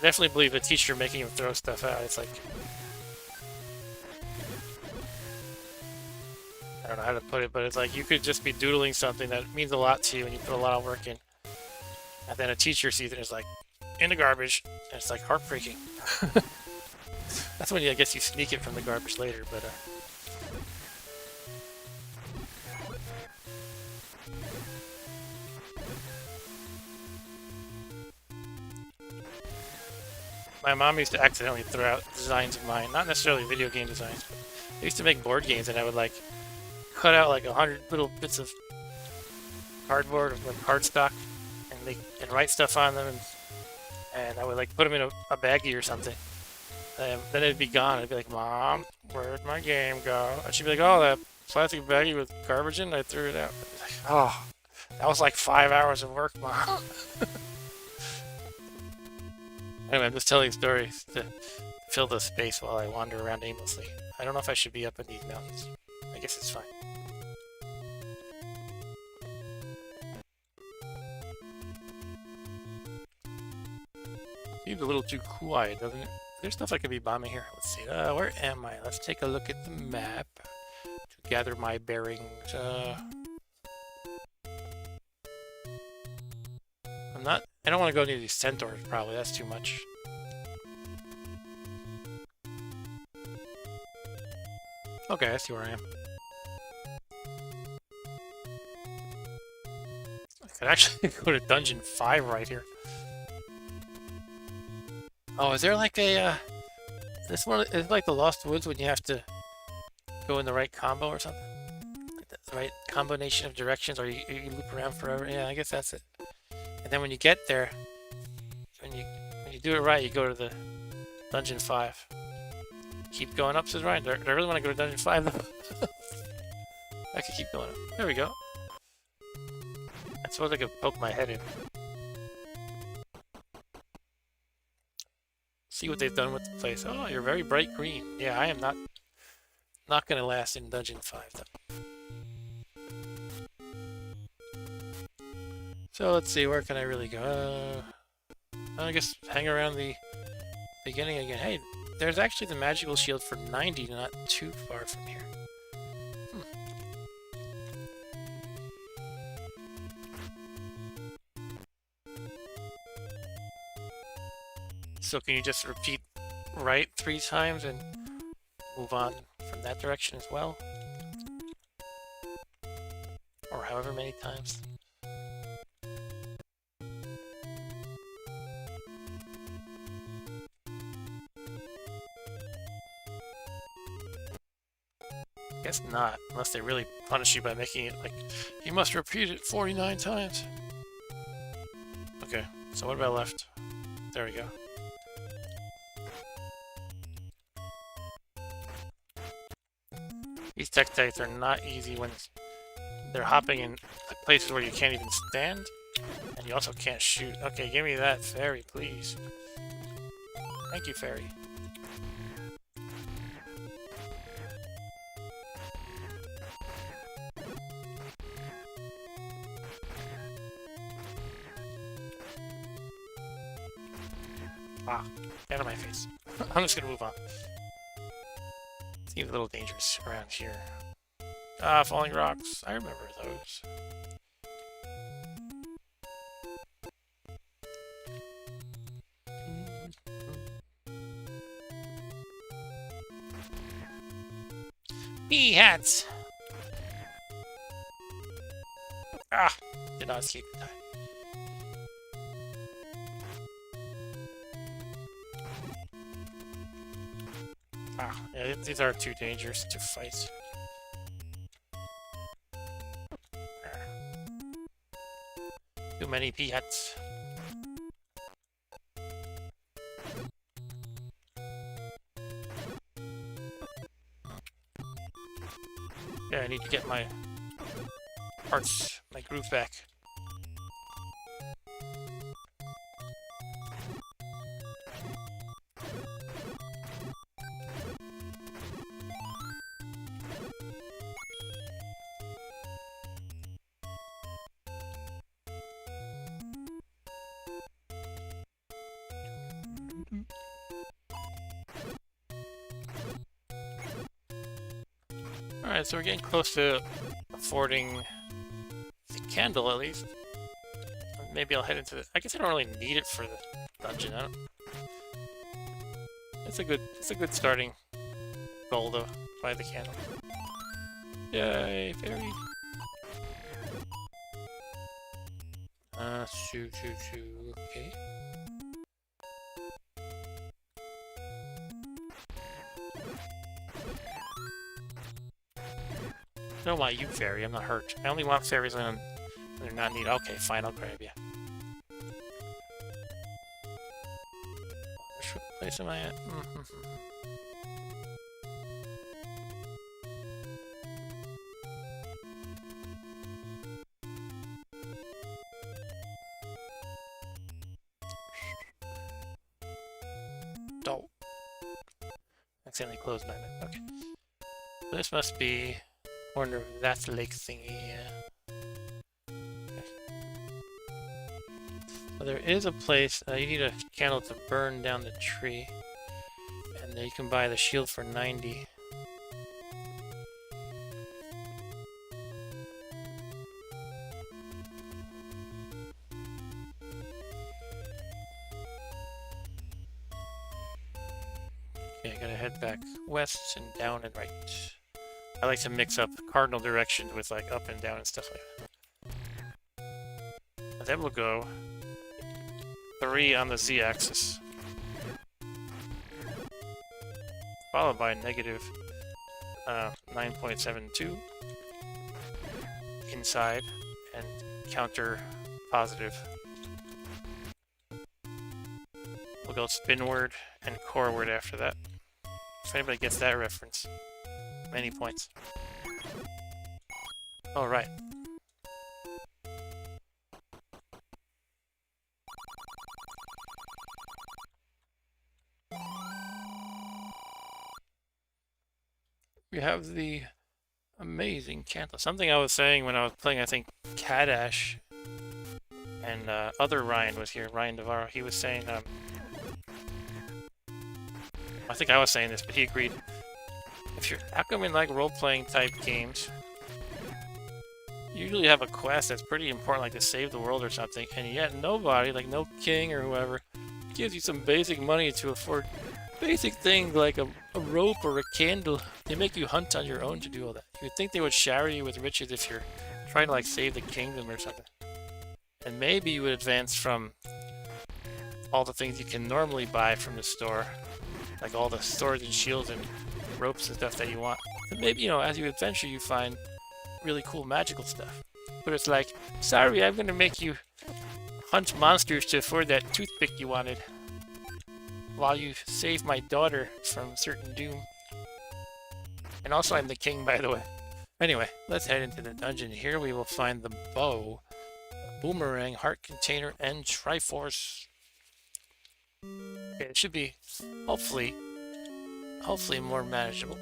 definitely believe the teacher making him throw stuff out. It's like, I don't know how to put it, but it's like you could just be doodling something that means a lot to you and you put a lot of work in. And then a teacher sees it and is like, in the garbage. And it's like heartbreaking. That's when I guess you sneak it from the garbage later, but my mom used to accidentally throw out designs of mine, not necessarily video game designs, but I used to make board games and I would like cut out like 100 little bits of cardboard or like cardstock and write stuff on them and I would like put them in a baggie or something. Then it'd be gone. I'd be like, Mom, where'd my game go? And she'd be like, oh, that plastic baggie with garbage in, I threw it out. Like, oh, that was like 5 hours of work, Mom. Anyway, I'm just telling stories to fill the space while I wander around aimlessly. I don't know if I should be up in these mountains. I guess it's fine. Seems a little too quiet, doesn't it? There's stuff I could be bombing here. Let's see. Where am I? Let's take a look at the map to gather my bearings. I don't want to go near these centaurs, probably. That's too much. Okay, I see where I am. I could actually go to Dungeon 5 right here. Oh, is there like a, this one is like the Lost Woods when you have to go in the right combo or something? Like the right combination of directions, or you loop around forever? Yeah, I guess that's it. And then when you get there, when you do it right, you go to the Dungeon 5. Keep going up, says Ryan. Do I really want to go to Dungeon 5 though? I could keep going up. There we go. I suppose I could poke my head in. See what they've done with the place. Oh, you're very bright green. Yeah, I am not gonna last in Dungeon 5 though. So let's see, where can I really go? I guess hang around the beginning again. Hey, there's actually the magical shield for 90, not too far from here. So can you just repeat right 3 times and move on from that direction as well? Or however many times. Guess not, unless they really punish you by making it like, you must repeat it 49 times. Okay, so what about left? There we go. These Tektites are not easy when they're hopping in places where you can't even stand, and you also can't shoot. Okay, give me that fairy, please. Thank you, fairy. Ah, get out of my face. I'm just gonna move on. Seems a little dangerous around here. Ah, falling rocks. I remember those. Bee hats! Ah! Did not escape in time. Ah, yeah, these are too dangerous to fight. Too many peanuts. Yeah, I need to get my parts, my groove back. Alright, so we're getting close to affording the candle at least. Maybe I'll head into the... I guess I don't really need it for the dungeon. I don't... It's a good starting goal though. Buy the candle. Yay, fairy. Shoo, okay. I don't want you, fairy. I'm not hurt. I only want fairies when they're not needed. Okay, fine, I'll grab you. Which place am I at? Oh. Accidentally closed my map. Okay. So this must be... Wonder if that's the lake thingy, yeah. Okay. So there is a place, you need a candle to burn down the tree. And then you can buy the shield for 90. Okay, I gotta head back west and down and right. I like to mix up cardinal directions with like up and down and stuff like that. And then we'll go 3 on the z-axis, followed by negative 9.72 inside and counter positive. We'll go spinward and coreward after that. If anybody gets that reference. Many points. All right. We have the amazing candle. Something I was saying when I was playing, I think, Kadash, and other Ryan was here, Ryan Navarro. He was saying, I think I was saying this, but he agreed. If you're, how come in like role-playing type games, you usually have a quest that's pretty important, like to save the world or something, and yet nobody, like no king or whoever, gives you some basic money to afford basic things like a rope or a candle. They make you hunt on your own to do all that. You'd think they would shower you with riches if you're trying to like save the kingdom or something. And maybe you would advance from all the things you can normally buy from the store, like all the swords and shields and ropes and stuff that you want. And maybe, you know, as you adventure, you find really cool magical stuff. But it's like, sorry, I'm gonna make you hunt monsters to afford that toothpick you wanted, while you save my daughter from certain doom. And also, I'm the king, by the way. Anyway, let's head into the dungeon. Here we will find the bow, boomerang, heart container, and triforce. Okay, it should be, hopefully more manageable.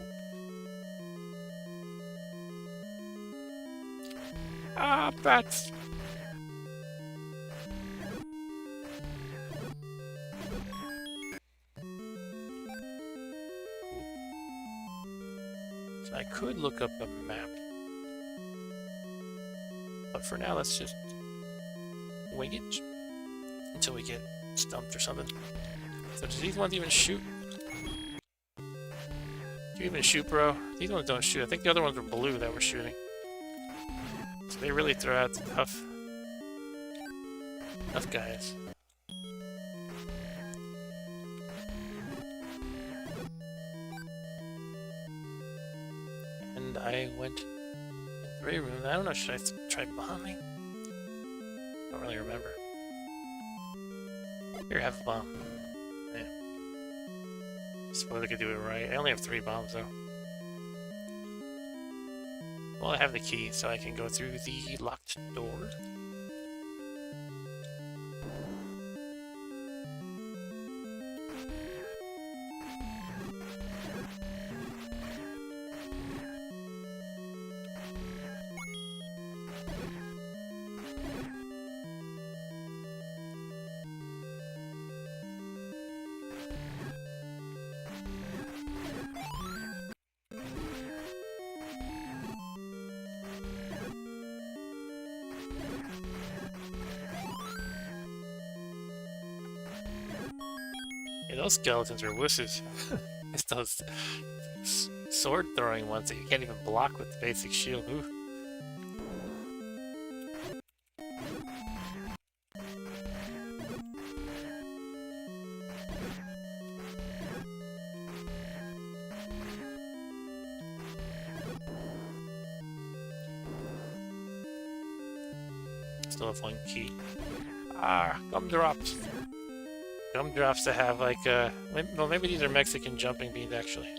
Ah, bats! So I could look up a map. But for now, let's just wing it until we get stumped or something. So do these ones even shoot? Do you even shoot, bro? These ones don't shoot. I think the other ones were blue that were shooting. So they really throw out the tough guys. and I went in 3 rooms. I don't know, should I try bombing? Don't really remember. Here, have a bomb. Yeah. Suppose I could do it right. I only have 3 bombs though. Well, I have the key, so I can go through the locked door. Yeah, those skeletons are wusses. It's those sword throwing ones that you can't even block with the basic shield. Ooh. Still have 1 key. Ah, gumdrops. Gumdrops that have like well, maybe these are Mexican jumping beans actually.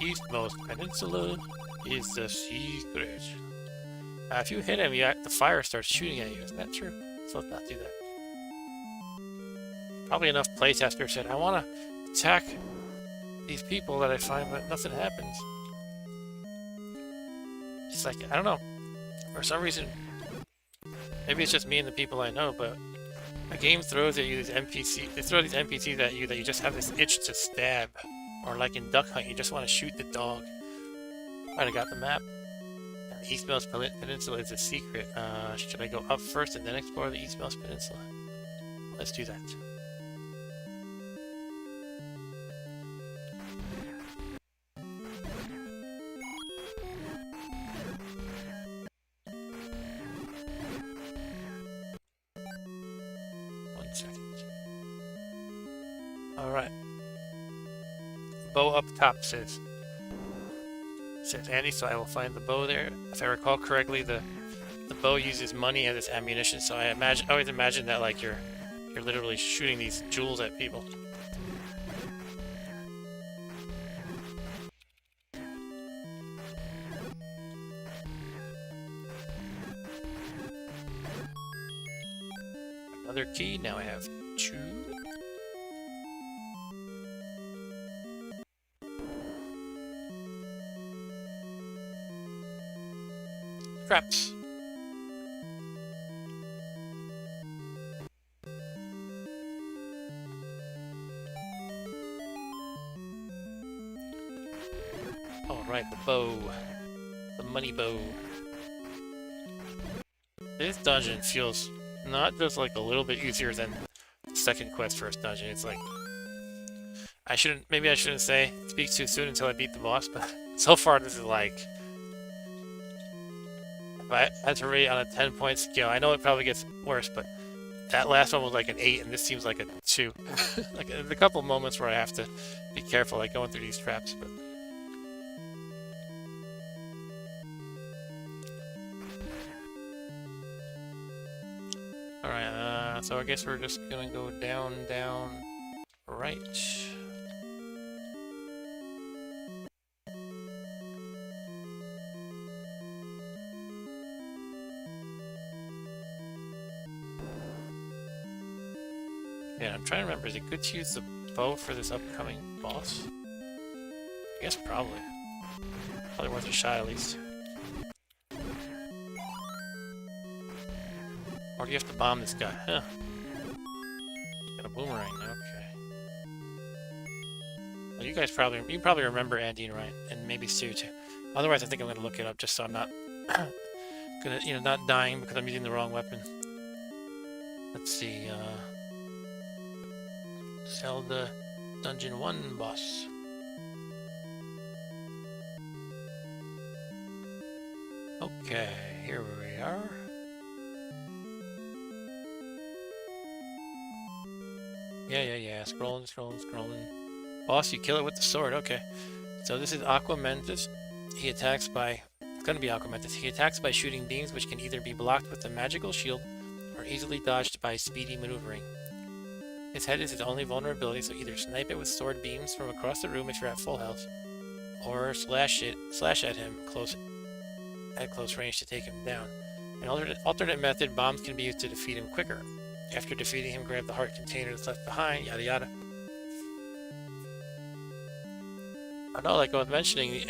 Eastmost Peninsula is the secret. If you hit him, the fire starts shooting at you. Isn't that true? So let's not do that. Probably enough playtesters said, I want to attack these people that I find, but nothing happens. It's like, I don't know. For some reason, maybe it's just me and the people I know, but a game throws at you these NPCs. They throw these NPCs at you that you just have this itch to stab. Or like in Duck Hunt, you just want to shoot the dog. Alright, I got the map. And the Eastmost Peninsula is a secret. Should I go up first and then explore the Eastmost Peninsula? Let's do that. Alright. Bow up top says Andy, so I will find the bow there. If I recall correctly, the bow uses money as its ammunition, so I always imagine that like you're literally shooting these jewels at people. Another key, now I have 2. Traps. Alright, the bow. The money bow. This dungeon feels not just like a little bit easier than the second quest first dungeon. It's like maybe I shouldn't say speak too soon until I beat the boss, but so far this is like, if I had to rate on a 10-point scale, I know it probably gets worse, but that last one was like an 8 and this seems like a 2. Like there's a couple moments where I have to be careful like going through these traps, but alright, so I guess we're just gonna go down, right. Yeah, I'm trying to remember, is it good to use the bow for this upcoming boss? I guess probably. Probably worth a shot at least. Or do you have to bomb this guy? Huh. Got a boomerang, okay. Well, you probably remember Andy and Ryan, and maybe Stu too. Otherwise I think I'm gonna look it up just so I'm not not dying because I'm using the wrong weapon. Let's see, Zelda Dungeon 1 boss. Okay, here we are. Yeah. Scrolling. Boss, you kill it with the sword. Okay. So this is Aqua Mentis. He attacks by... It's gonna be Aqua Mentis. He attacks by shooting beams which can either be blocked with a magical shield or easily dodged by speedy maneuvering. His head is his only vulnerability, so either snipe it with sword beams from across the room if you're at full health, or slash at him at close range to take him down. An alternate method, bombs can be used to defeat him quicker. After defeating him, grab the heart container that's left behind, yada yada. I know, like I was mentioning,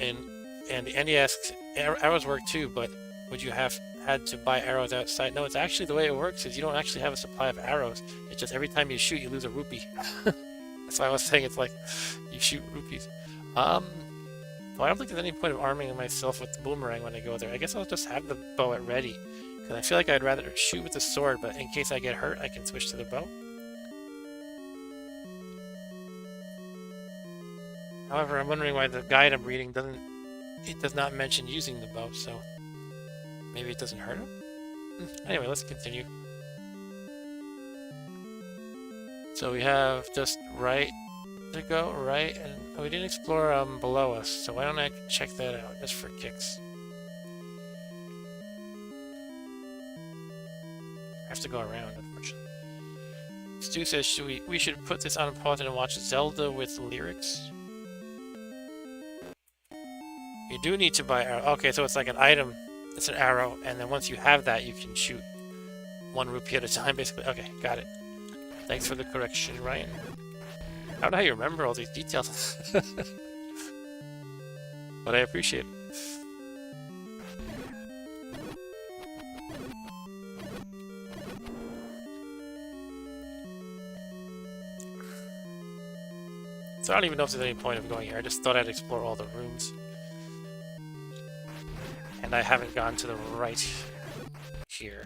and he asks, arrows work too, but would you have had to buy arrows outside? No, it's actually the way it works is you don't actually have a supply of arrows. It's just every time you shoot, you lose a rupee. That's why I was saying it's like you shoot rupees. Well, I don't think there's any point of arming myself with the boomerang when I go there. I guess I'll just have the bow at ready, because I feel like I'd rather shoot with the sword, but in case I get hurt, I can switch to the bow. However, I'm wondering why the guide I'm reading does not mention using the bow, so maybe it doesn't hurt him? Anyway, let's continue. So we have just right to go, right, and we didn't explore below us, so why don't I check that out, just for kicks. I have to go around, unfortunately. Stu says we should put this on pause and watch Zelda with lyrics. You do need to buy arrow. Okay, so it's like an item. It's an arrow, and then once you have that, you can shoot 1 rupee at a time, basically. Okay, got it. Thanks for the correction, Ryan. How do I remember all these details? But I appreciate it. So I don't even know if there's any point of going here. I just thought I'd explore all the rooms. And I haven't gone to the right here.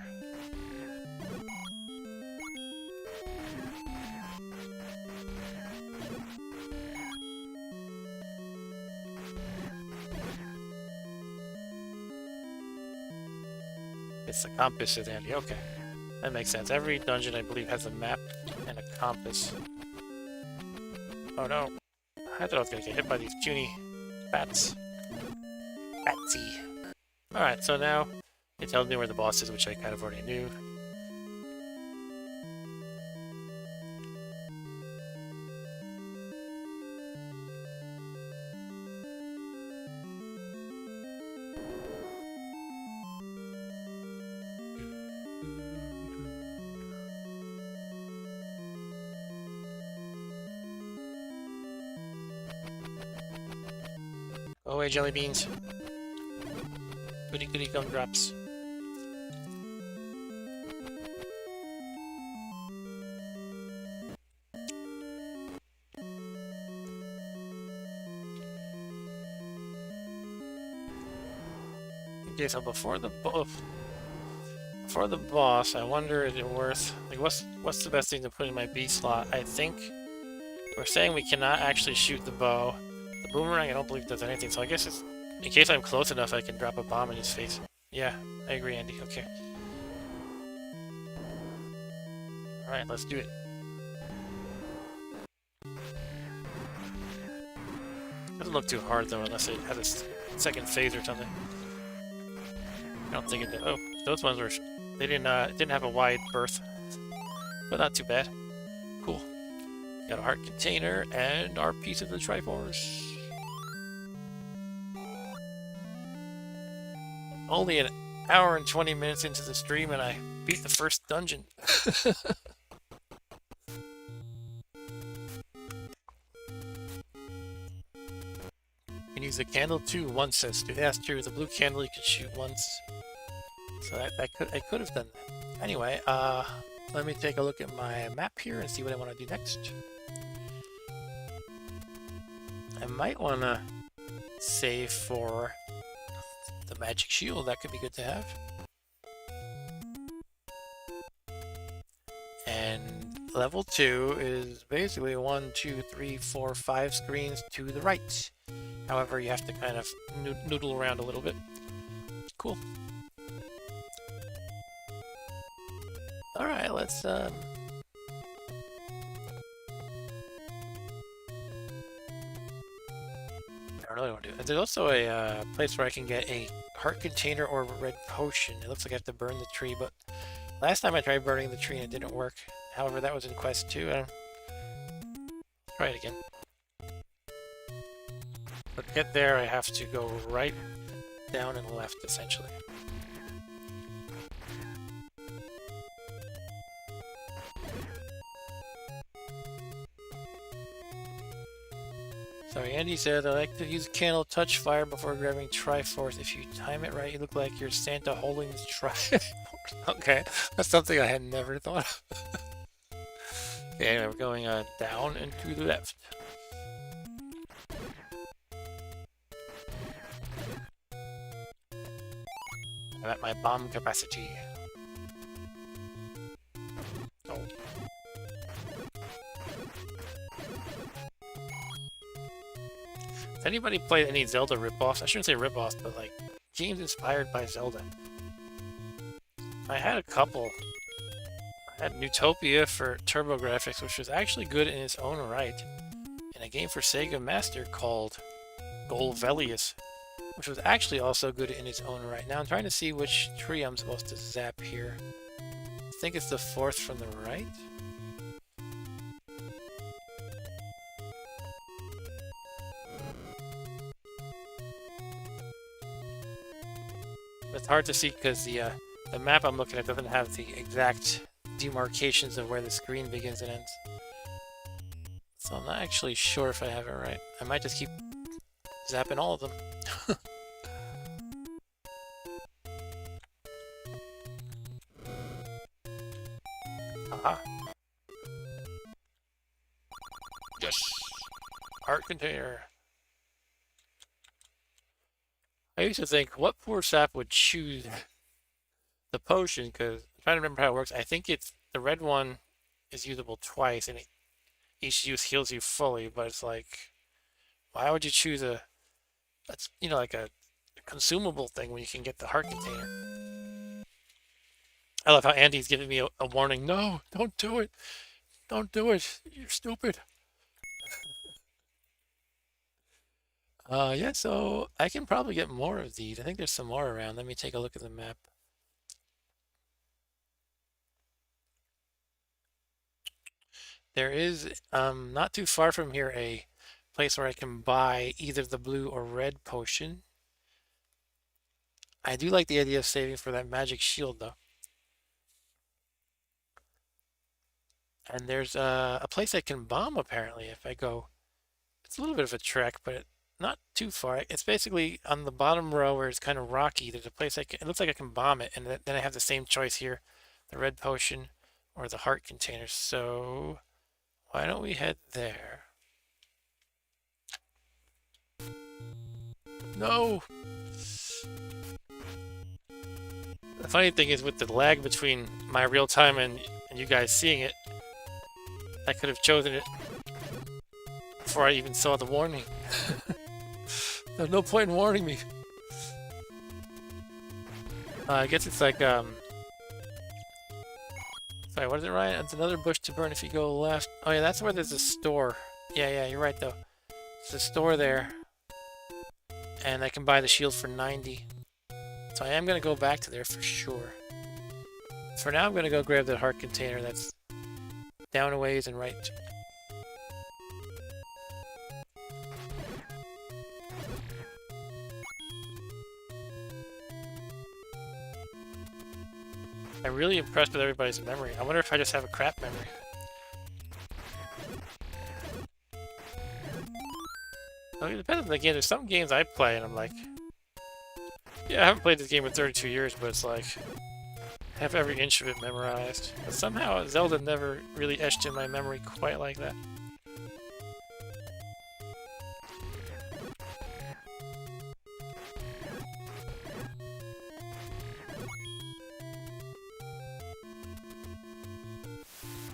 It's the compass is handy. Okay. That makes sense. Every dungeon, I believe, has a map and a compass. Oh no. I thought I was going to get hit by these puny bats. Batsy. Alright, so now it tells me where the boss is, which I kind of already knew. Go away, jelly beans. Goody goody gumdrops. Okay, so before the boss, I wonder is it worth like what's the best thing to put in my B slot? I think we're saying we cannot actually shoot the bow. The boomerang I don't believe does anything, so I guess it's in case I'm close enough I can drop a bomb in his face. Yeah, I agree, Andy. Okay. Alright, let's do it. Doesn't look too hard though, unless it has a second phase or something. I don't think it did. Oh, those ones were... They didn't have a wide berth. But not too bad. Cool. Got a heart container and our piece of the Triforce. Only an hour and 20 minutes into the stream and I beat the first dungeon. You can use the candle too once, says Stu. That's true. The blue candle you can shoot once. So I could have done that. Anyway, let me take a look at my map here and see what I want to do next. I might want to save for the magic shield. That could be good to have. And level 2 is basically 1, 2, 3, 4, 5 screens to the right. However, you have to kind of noodle around a little bit. Cool. Alright, let's I really want to do it. There's also a place where I can get a heart container or a red potion. It looks like I have to burn the tree, but last time I tried burning the tree and it didn't work. However, that was in Quest 2. Try it again. But to get there, I have to go right, down, and left, essentially. Sorry, Andy said, I like to use candle touch fire before grabbing Triforce. If you time it right, you look like you're Santa holding the Triforce. Okay, that's something I had never thought of. Okay, anyway, we're going down and to the left. I'm at my bomb capacity. Oh. Has anybody played any Zelda ripoffs? I shouldn't say ripoffs, but like games inspired by Zelda. I had a couple. I had Newtopia for TurboGrafx, which was actually good in its own right, and a game for Sega Master called Golvelius, which was actually also good in its own right. Now I'm trying to see which tree I'm supposed to zap here. I think it's the fourth from the right. It's hard to see because the map I'm looking at doesn't have the exact demarcations of where the screen begins and ends. So I'm not actually sure if I have it right. I might just keep zapping all of them. Aha. Yes. Heart container. I used to think, what poor sap would choose the potion? Because I'm trying to remember how it works. I think it's the red one is usable twice, and each use heals you fully. But it's like, why would you choose that's like a consumable thing when you can get the heart container? I love how Andy's giving me a warning. No, don't do it. Don't do it. You're stupid. Yeah, so I can probably get more of these. I think there's some more around. Let me take a look at the map. There is, not too far from here, a place where I can buy either the blue or red potion. I do like the idea of saving for that magic shield, though. And there's a place I can bomb, apparently, if I go. It's a little bit of a trek, but not too far. It's basically on the bottom row where it's kind of rocky. There's a place it looks like I can bomb it, and then I have the same choice here, the red potion or the heart container. So why don't we head there? No! The funny thing is, with the lag between my real time and you guys seeing it, I could have chosen it before I even saw the warning. There's no point in warning me. I guess it's like, sorry, what is it, Ryan? It's another bush to burn if you go left. Oh yeah, that's where there's a store. Yeah, you're right though. There's a store there. And I can buy the shield for 90. So I am going to go back to there for sure. For now, I'm going to go grab the heart container that's down a ways and right. I'm really impressed with everybody's memory. I wonder if I just have a crap memory. Well, it depends on the game. There's some games I play and I'm like, yeah, I haven't played this game in 32 years, but it's like, I have every inch of it memorized. But somehow Zelda never really etched in my memory quite like that.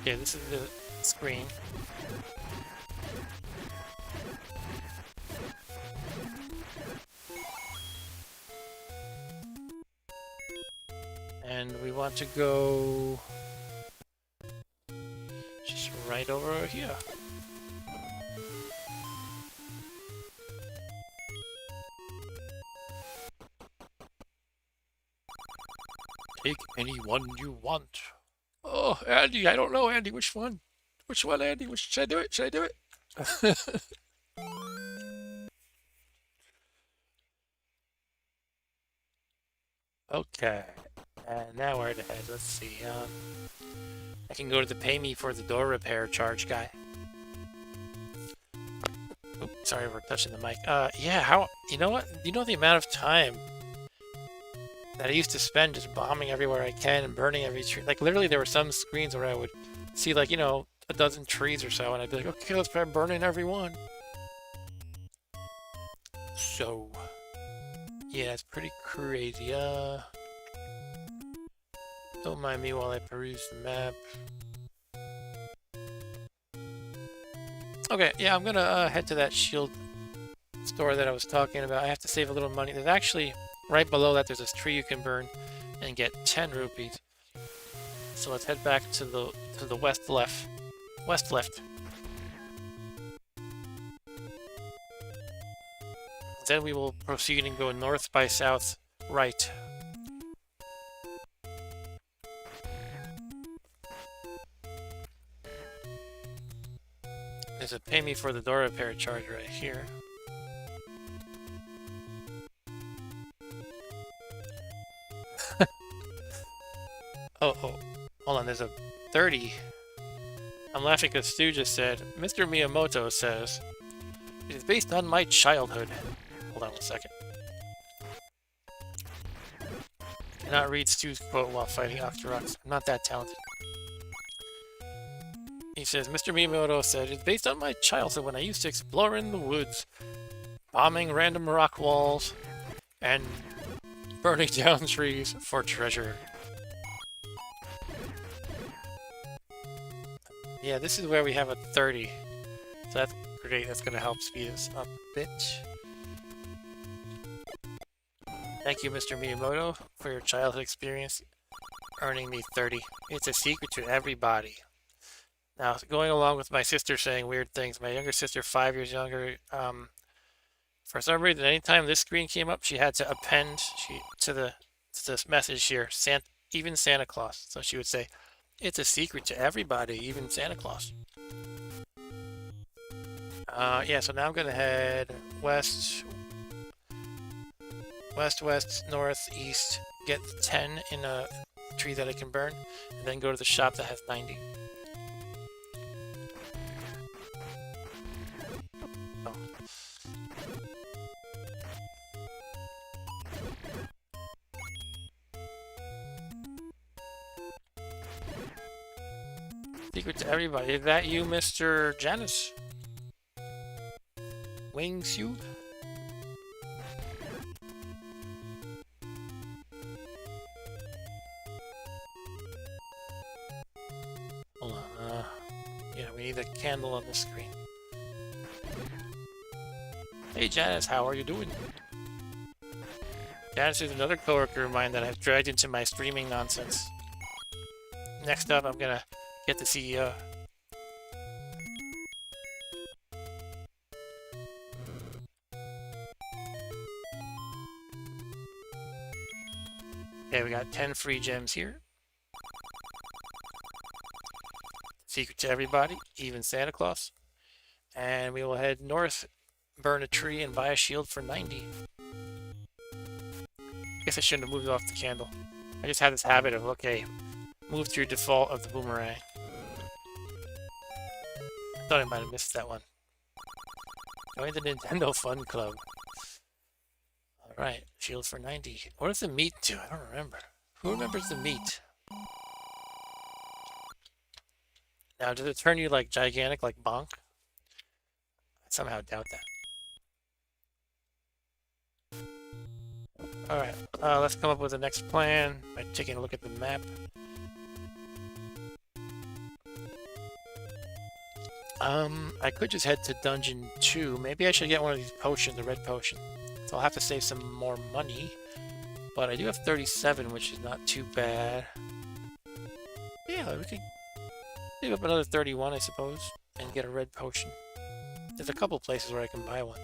Okay, this is the screen. And we want to go just right over here. Take any one you want. Oh, Andy, I don't know, Andy, which one? Which one, Andy? Should I do it? Should I do it? Okay. And now where to head? Let's see. I can go to the pay me for the door repair charge guy. Oops, sorry for touching the mic. Yeah, you know what? You know the amount of time that I used to spend just bombing everywhere I can and burning every tree? Like, literally, there were some screens where I would see, like, a dozen trees or so, and I'd be like, okay, let's try burning every one. So, yeah, it's pretty crazy. Don't mind me while I peruse the map. Okay, yeah, I'm gonna head to that shield store that I was talking about. I have to save a little money. There's actually, right below that, there's this tree you can burn and get 10 rupees. So let's head back to the west left. West left. Then we will proceed and go north by south right. There's a pay me for the door repair charge right here. Oh, hold on, there's a 30. I'm laughing because Stu just said, Mr. Miyamoto says, it is based on my childhood. Hold on 1 second. Cannot read Stu's quote while fighting Octoroks. I'm not that talented. He says, Mr. Miyamoto said, it's based on my childhood when I used to explore in the woods, bombing random rock walls, and burning down trees for treasure. Yeah, this is where we have a 30. So that's great. That's going to help speed us up a bit. Thank you, Mr. Miyamoto, for your childhood experience, earning me 30. It's a secret to everybody. Now, going along with my sister saying weird things, my younger sister, 5 years younger, for some reason, anytime this screen came up, she had to append to this message here, even Santa Claus. So she would say, it's a secret to everybody, even Santa Claus. Yeah, so now I'm going to head west, north, east, get 10 in a tree that I can burn, and then go to the shop that has 90. Oh. Secret to everybody. Is that you, Mr. Janice? Wings you? Hold on. Yeah, we need a candle on the screen. Hey Janice, how are you doing? Janice is another coworker of mine that I've dragged into my streaming nonsense. Next up, I'm gonna get the CEO. Okay, we got 10 free gems here. Secret to everybody, even Santa Claus. And we will head north, burn a tree, and buy a shield for 90. Guess I shouldn't have moved off the candle. I just had this habit of, okay, move to your default of the boomerang. I thought I might have missed that one. Join the Nintendo Fun Club. Alright, shield for 90. What does the meat do? I don't remember. Who remembers the meat? Now, does it turn you like gigantic, like Bonk? I somehow doubt that. Alright, let's come up with the next plan by taking a look at the map. I could just head to Dungeon 2. Maybe I should get one of these potions, the red potion. So I'll have to save some more money. But I do have 37, which is not too bad. Yeah, we could save up another 31, I suppose, and get a red potion. There's a couple places where I can buy one.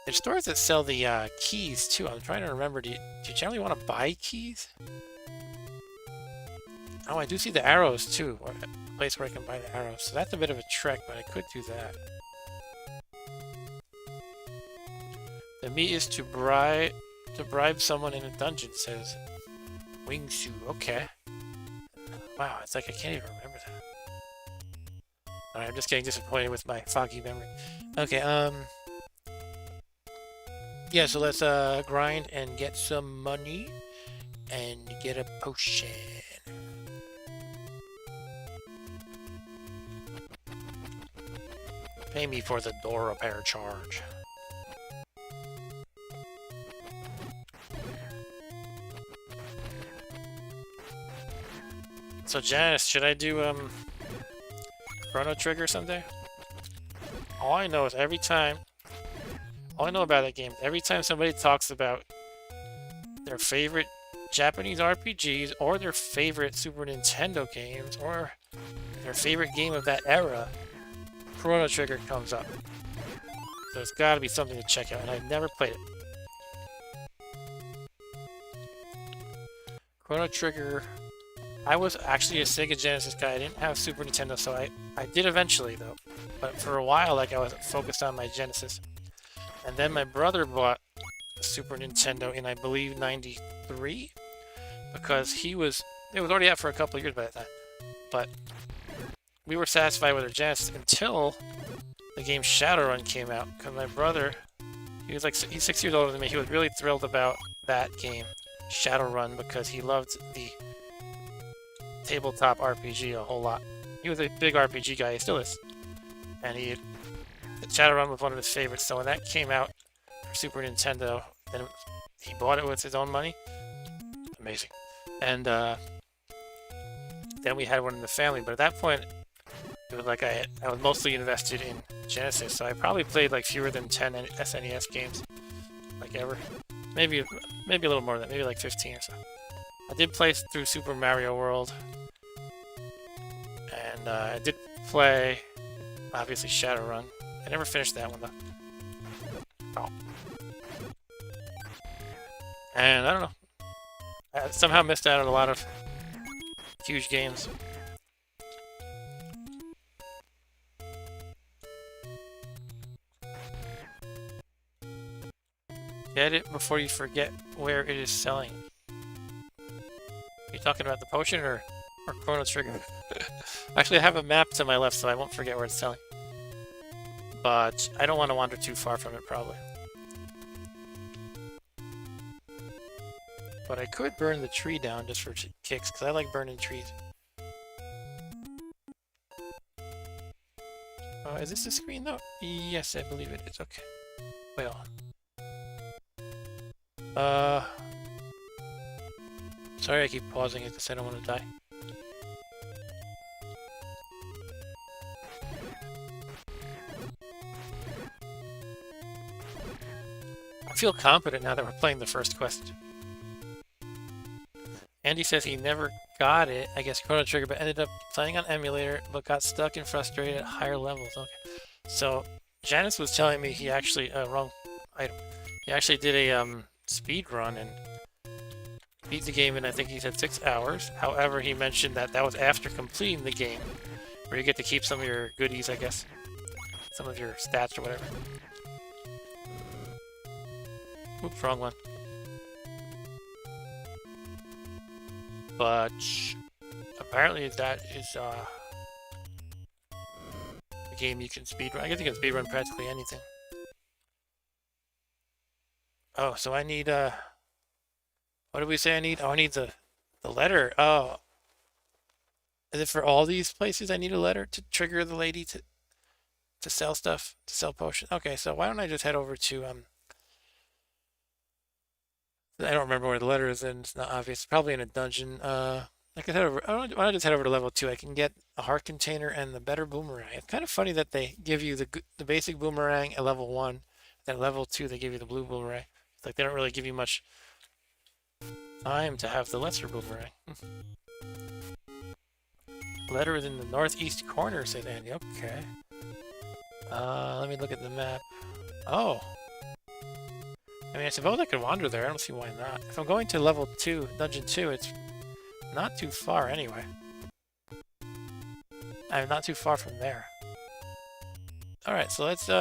There's stores that sell the keys too. I'm trying to remember. Do you generally want to buy keys? Oh, I do see the arrows too. A place where I can buy the arrows. So that's a bit of a trek, but I could do that. The meat is to bribe someone in a dungeon, says Wingsu. Okay. Wow, it's like I can't even remember that. Alright, I'm just getting disappointed with my foggy memory. Okay, yeah, so let's grind and get some money and get a potion. Pay me for the door repair charge. So Janice, should I do Chrono Trigger someday? All I know is all I know about that game, every time somebody talks about their favorite Japanese RPGs or their favorite Super Nintendo games or their favorite game of that era, Chrono Trigger comes up. So it's got to be something to check out, and I've never played it. Chrono Trigger. I was actually a Sega Genesis guy. I didn't have Super Nintendo, so I did eventually, though. But for a while, like, I was focused on my Genesis. And then my brother bought the Super Nintendo in, I believe, '93, because it was already out for a couple of years by that time. But we were satisfied with our Genesis until the game Shadowrun came out. Because my brother, he's 6 years older than me, he was really thrilled about that game, Shadowrun, because he loved the tabletop RPG a whole lot. He was a big RPG guy, he still is. And Shadowrun was one of his favorites, so when that came out for Super Nintendo, then he bought it with his own money. Amazing. And then we had one in the family, but at that point, it was like I was mostly invested in Genesis, so I probably played like fewer than 10 SNES games, like ever. Maybe a little more than that, maybe like 15 or so. I did play through Super Mario World, and I did play, obviously, Shadowrun. I never finished that one, though. Oh. And I don't know. I somehow missed out on a lot of huge games. Get it before you forget where it is selling. Are you talking about the potion or Chrono Trigger? Actually, I have a map to my left, so I won't forget where it's selling. But I don't want to wander too far from it, probably. But I could burn the tree down just for kicks, because I like burning trees. Is this the screen, though? Yes, I believe it is. Okay. Wait on. Sorry I keep pausing it because I don't want to die. I feel confident now that we're playing the first quest. Andy says he never got it, I guess Chrono Trigger, but ended up playing on emulator, but got stuck and frustrated at higher levels. Okay. So, Janice was telling me he actually, wrong item. He actually did a, speed run and beat the game in, I think he said 6 hours. However, he mentioned that that was after completing the game, where you get to keep some of your goodies, I guess. Some of your stats or whatever. Oops, wrong one. But apparently that is a game you can speedrun. I guess you can speedrun practically anything. Oh, so I need what did we say I need? Oh, I need the letter. Oh. Is it for all these places I need a letter to trigger the lady to sell stuff, to sell potions? Okay, so why don't I just head over to I don't remember where the letter is and it's not obvious. Probably in a dungeon. I could head over. Why don't I just head over to level 2? I can get a heart container and the better boomerang. It's kind of funny that they give you the basic boomerang at level 1, then level 2 they give you the blue boomerang. It's like they don't really give you much time to have the lesser boomerang. Letter is in the northeast corner, said Andy. Okay. Let me look at the map. Oh. I mean, I suppose I could wander there. I don't see why not. If I'm going to level 2, dungeon 2, it's not too far anyway. I'm not too far from there. Alright, so let's do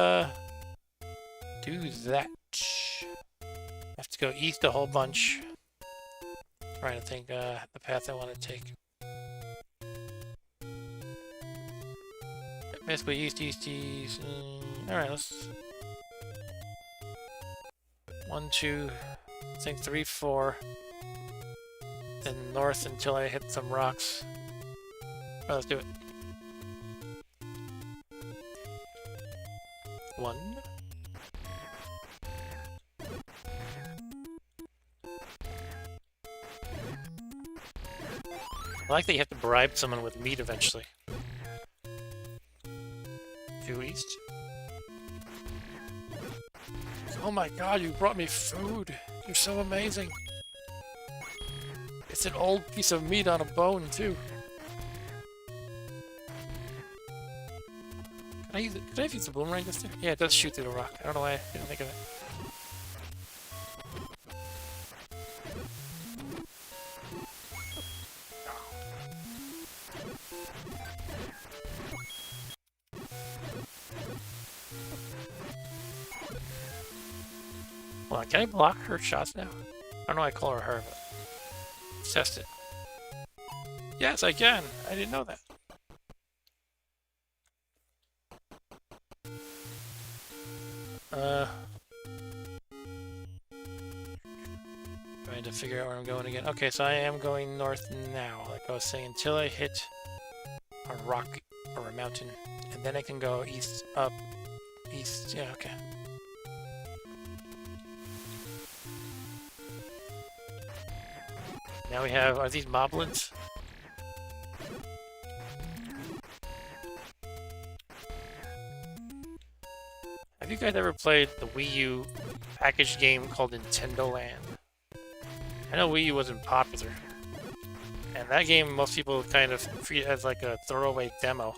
that. Have to go east a whole bunch. Trying to think the path I want to take. Basically east, east, east. Alright, let's... 1, 2, I think 3, 4. Then north until I hit some rocks. Alright, let's do it. 1. I like that you have to bribe someone with meat eventually. 2 east. Oh my god, you brought me food! You're so amazing! It's an old piece of meat on a bone, too. Can I use it? Could I have used the boomerang this time? Yeah, it does shoot through the rock. I don't know why I didn't think of it. Hold on, can I block her shots now? I don't know why I call her her, but let's test it. Yes, I can! I didn't know that. Trying to figure out where I'm going again. Okay, so I am going north now, like I was saying, until I hit a rock or a mountain. And then I can go east, up, east, yeah, okay. Now we have, are these moblins? Have you guys ever played the Wii U packaged game called Nintendo Land? I know Wii U wasn't popular. And that game, most people kind of treat as like a throwaway demo.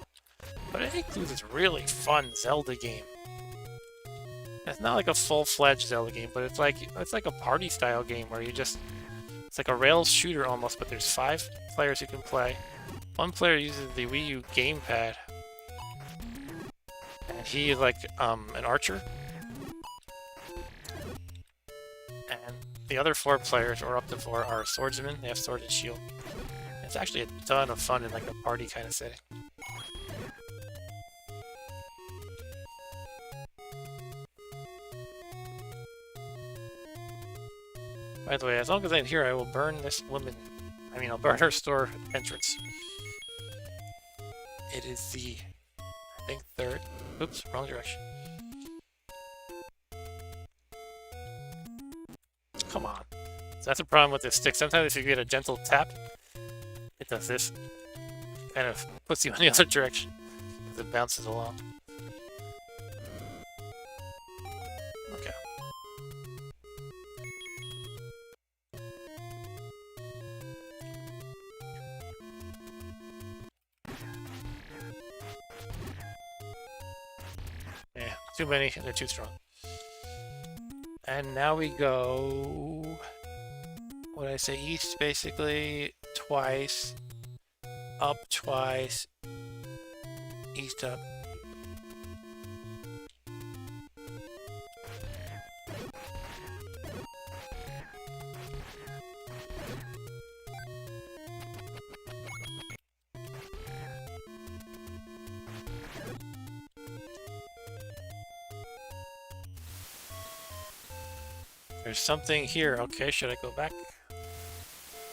But it includes this really fun Zelda game. It's not like a full-fledged Zelda game, but it's like a party-style game where you just... It's like a rails shooter almost, but there's 5 players who can play. One player uses the Wii U gamepad. And he is like an archer. And the other 4 players, or up to 4, are swordsmen. They have sword and shield. It's actually a ton of fun in like a party kind of setting. By the way, as long as I'm here, I will burn this woman. I mean, I'll burn her store entrance. It is the, I think, 3rd. Oops, wrong direction. Come on. So that's a problem with this stick. Sometimes if you get a gentle tap, it does this. Kind of puts you in the other direction as it bounces along. Okay. Yeah, too many, they're too strong. And now we go... What did I say? East, basically, twice. Up twice. East up. There's something here. Okay, should I go back?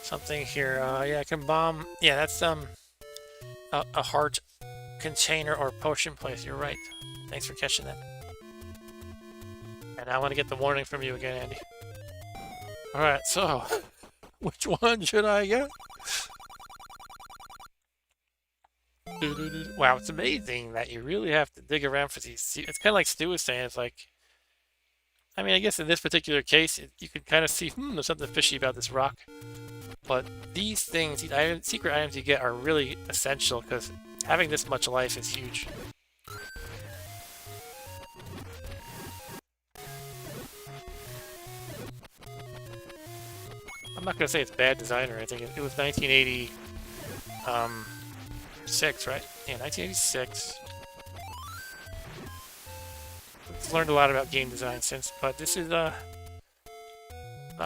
Something here. Yeah, I can bomb. Yeah, that's a heart container or potion place. You're right. Thanks for catching that. And I want to get the warning from you again, Andy. Alright, so which one should I get? Wow, it's amazing that you really have to dig around for these. It's kind of like Stu was saying. It's like, I mean, I guess in this particular case, you can kind of see, there's something fishy about this rock. But these things, these secret items you get are really essential because having this much life is huge. I'm not gonna say it's bad design or anything. It was 1986, right? Yeah, 1986. I've learned a lot about game design since, but this is not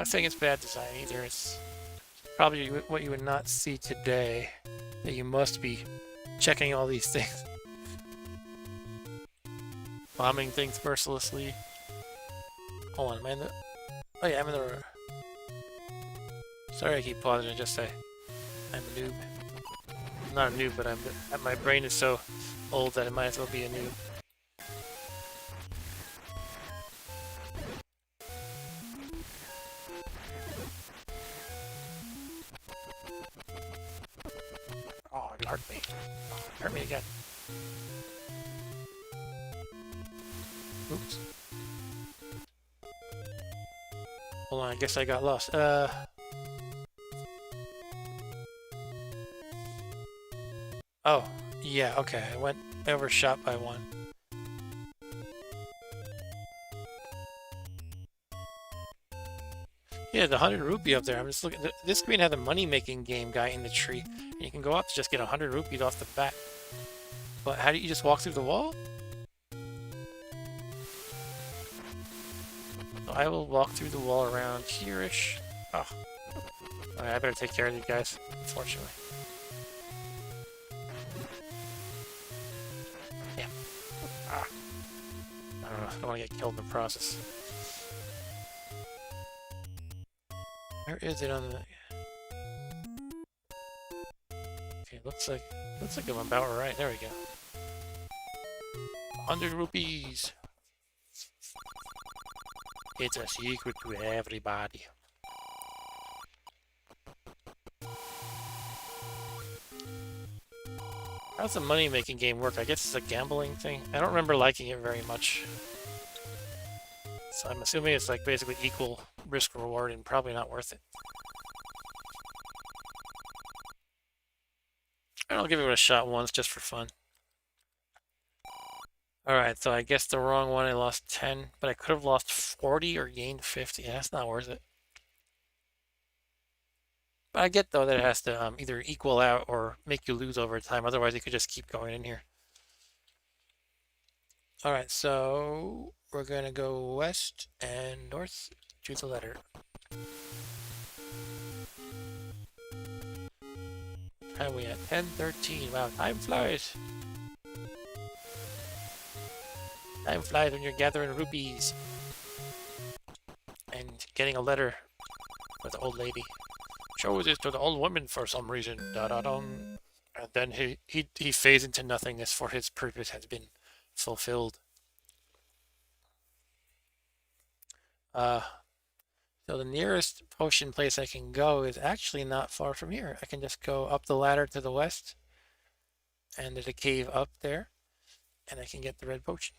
saying it's bad design either. It's probably what you would not see today. That you must be checking all these things, bombing things mercilessly. Hold on, man. Oh yeah, I'm in the. Sorry, I keep pausing and just say I'm a noob. I'm not a noob, but my brain is so old that it might as well be a noob. Oh, it hurt me. Oh, it hurt me again. Oops. Hold on, I guess I got lost. Oh, yeah, okay. I went overshot by one. Yeah, the 100 rupee up there. I'm just looking. This screen had a money-making game guy in the tree, and you can go up to just get 100 rupees off the bat. But how do you just walk through the wall? So I will walk through the wall around here-ish. Oh. Alright, I better take care of these guys, unfortunately. Yeah. Ah. I don't know. I don't want to get killed in the process. Where is it on the... Okay, looks like I'm about right. There we go. 100 rupees. It's a secret to everybody. How's the money-making game work? I guess it's a gambling thing. I don't remember liking it very much. So I'm assuming it's like basically equal risk-reward and probably not worth it. I'll give it a shot once just for fun. Alright, so I guess the wrong one, I lost 10, but I could have lost 40 or gained 50. Yeah, that's not worth it. But I get, though, that it has to either equal out or make you lose over time. Otherwise, you could just keep going in here. Alright, so we're going to go west and north to the letter. And we at 10:13. Wow, time flies. Time flies when you're gathering rupees. And getting a letter with the old lady. Show this to the old woman for some reason. Da-da-dum. And then he fades into nothingness, for his purpose has been fulfilled. So the nearest potion place I can go is actually not far from here. I can just go up the ladder to the west, and there's a cave up there, and I can get the red potion.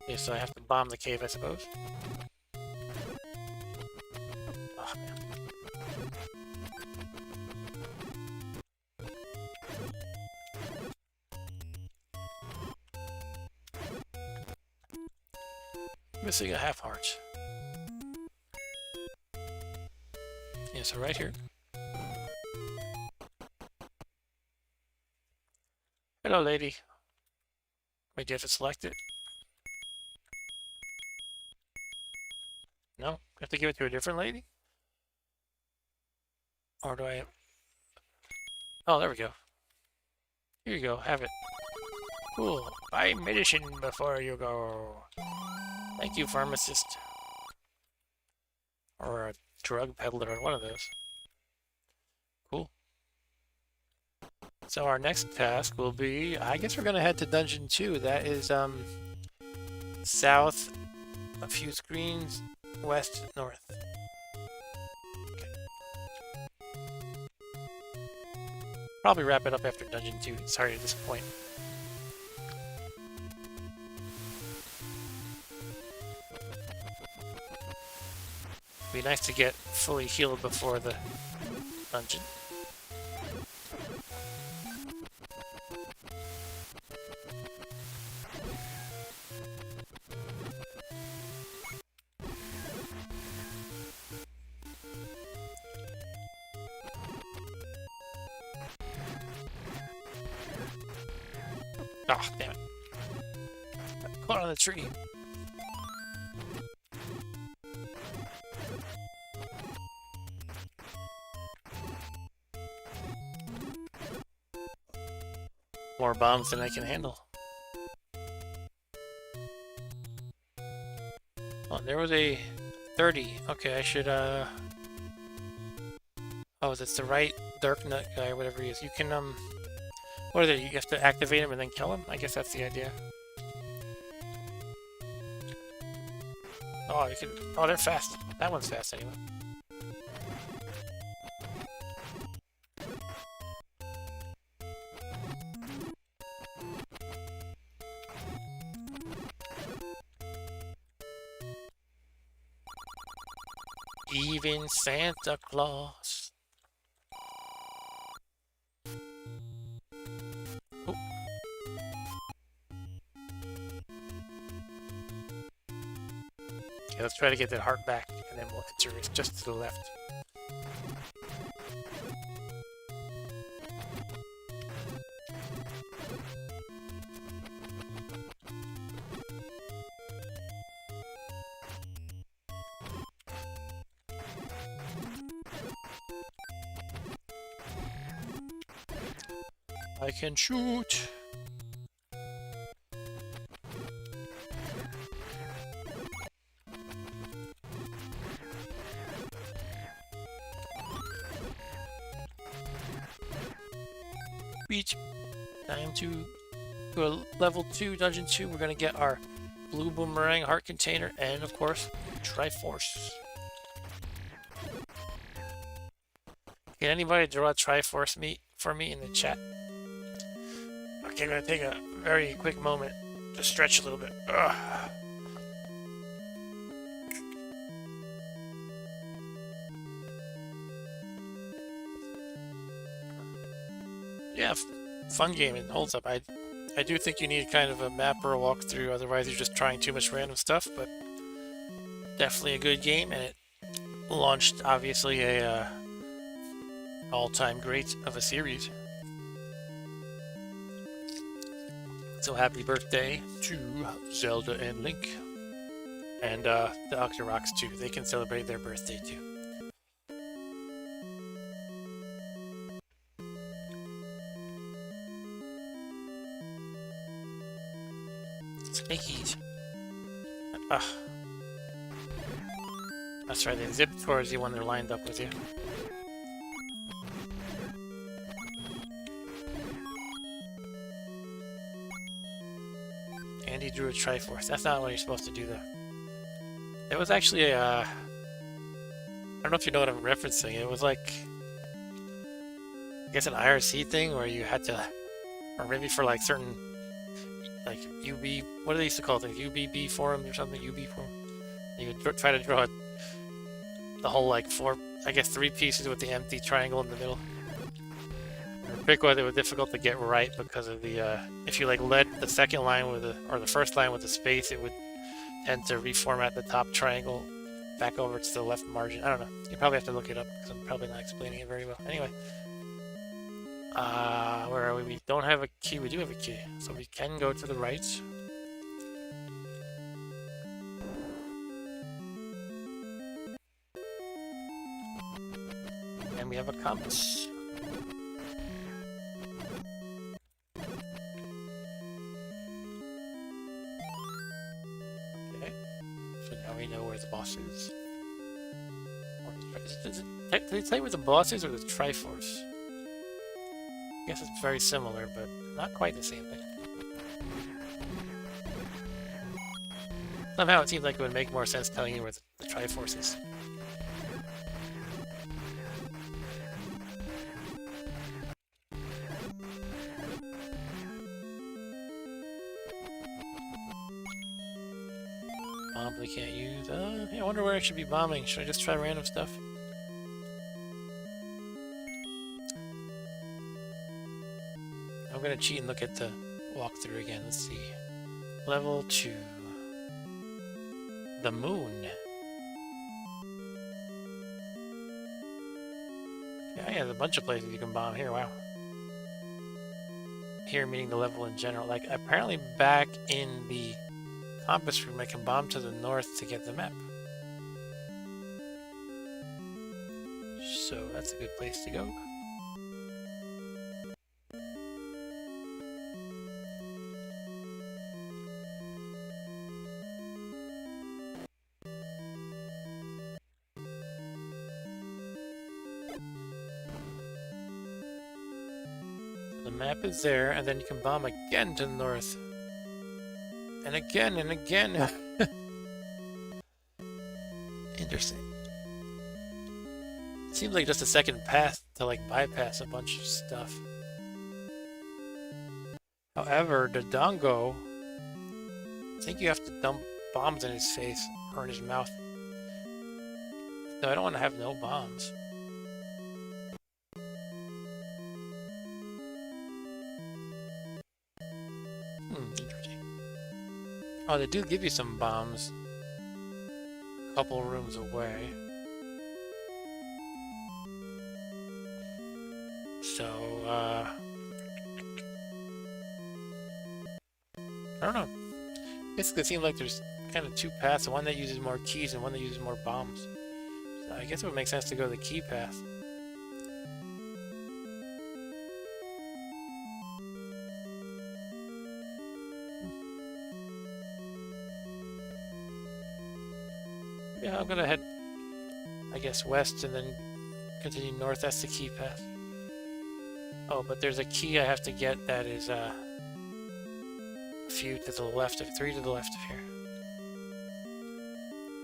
Okay, so I have to bomb the cave, I suppose. Oh, man. Missing a half heart. Yeah, so right here. Hello, lady. Wait, do you have to select it? No? I have to give it to a different lady? Or do I... Oh, there we go. Here you go, have it. Cool. Buy medicine before you go. Thank you, pharmacist. Or a drug peddler, or one of those. Cool. So our next task will be... I guess we're gonna head to Dungeon 2. That is, south, a few screens, west, north. Okay. Probably wrap it up after Dungeon 2. Sorry to disappoint. Be nice to get fully healed before the dungeon. Oh, damn it. Got caught on the tree. More bombs than I can handle. Oh, there was a 30. Okay, I should, Oh, that's the right Dark Nut guy, whatever he is. You can, what is it? You have to activate him and then kill him? I guess that's the idea. Oh, you can... Oh, they're fast. That one's fast anyway. Even Santa Claus. Oh. Okay, let's try to get that heart back, and then we'll enter it just to the left. I can shoot. Reach. Time to go to level 2, dungeon 2. We're gonna get our blue boomerang heart container and, of course, Triforce. Can anybody draw a Triforce for me in the chat? Okay, I'm gonna take a very quick moment to stretch a little bit. Ugh. Yeah, fun game. It holds up. I do think you need kind of a map or a walkthrough, otherwise you're just trying too much random stuff, but definitely a good game, and it launched, obviously, a all-time great of a series. So happy birthday to Zelda and Link. And the Octoroks too. They can celebrate their birthday too. Snakies. That's right, they zip towards you when they're lined up with you. And he drew a Triforce. That's not what you're supposed to do though. It was actually a... I don't know if you know what I'm referencing. It was like... I guess an IRC thing where you had to... Or maybe for like certain... Like UB... What do they used to call things? UBB forums or something? UB forum? You would try to draw the whole like 3 pieces with the empty triangle in the middle. Pick one that was difficult to get right because of the if you like led the second line with or the first line with the space, it would tend to reformat the top triangle back over to the left margin. I don't know. You probably have to look it up because I'm probably not explaining it very well. Anyway, where are we? We don't have a key. We do have a key, so we can go to the right. And we have a compass. We know where the boss is. Did they tell you where the boss is or the Triforce? I guess it's very similar, but not quite the same thing. Somehow it seems like it would make more sense telling you where the Triforce is. Probably can't use. Yeah, I wonder where I should be bombing. Should I just try random stuff? I'm gonna cheat and look at the walkthrough again. Let's see. Level 2. The moon. Yeah, there's a bunch of places you can bomb here. Wow. Here meaning the level in general. Like, apparently back in the compass room, I can bomb to the north to get the map. So that's a good place to go. The map is there, and then you can bomb again to the north. And again and again. Interesting. Seems like just a second path to like bypass a bunch of stuff. However, the Dongo, I think you have to dump bombs in his face or in his mouth. No, I don't want to have no bombs. Interesting. Oh, they do give you some bombs a couple rooms away. So, I don't know. Basically, it seems like there's kind of two paths, one that uses more keys and one that uses more bombs. So I guess it would make sense to go the key path. Yeah, I'm gonna head, I guess, west and then continue north. That's the key path. Oh, but there's a key I have to get that is a few to the left of 3 to the left of here.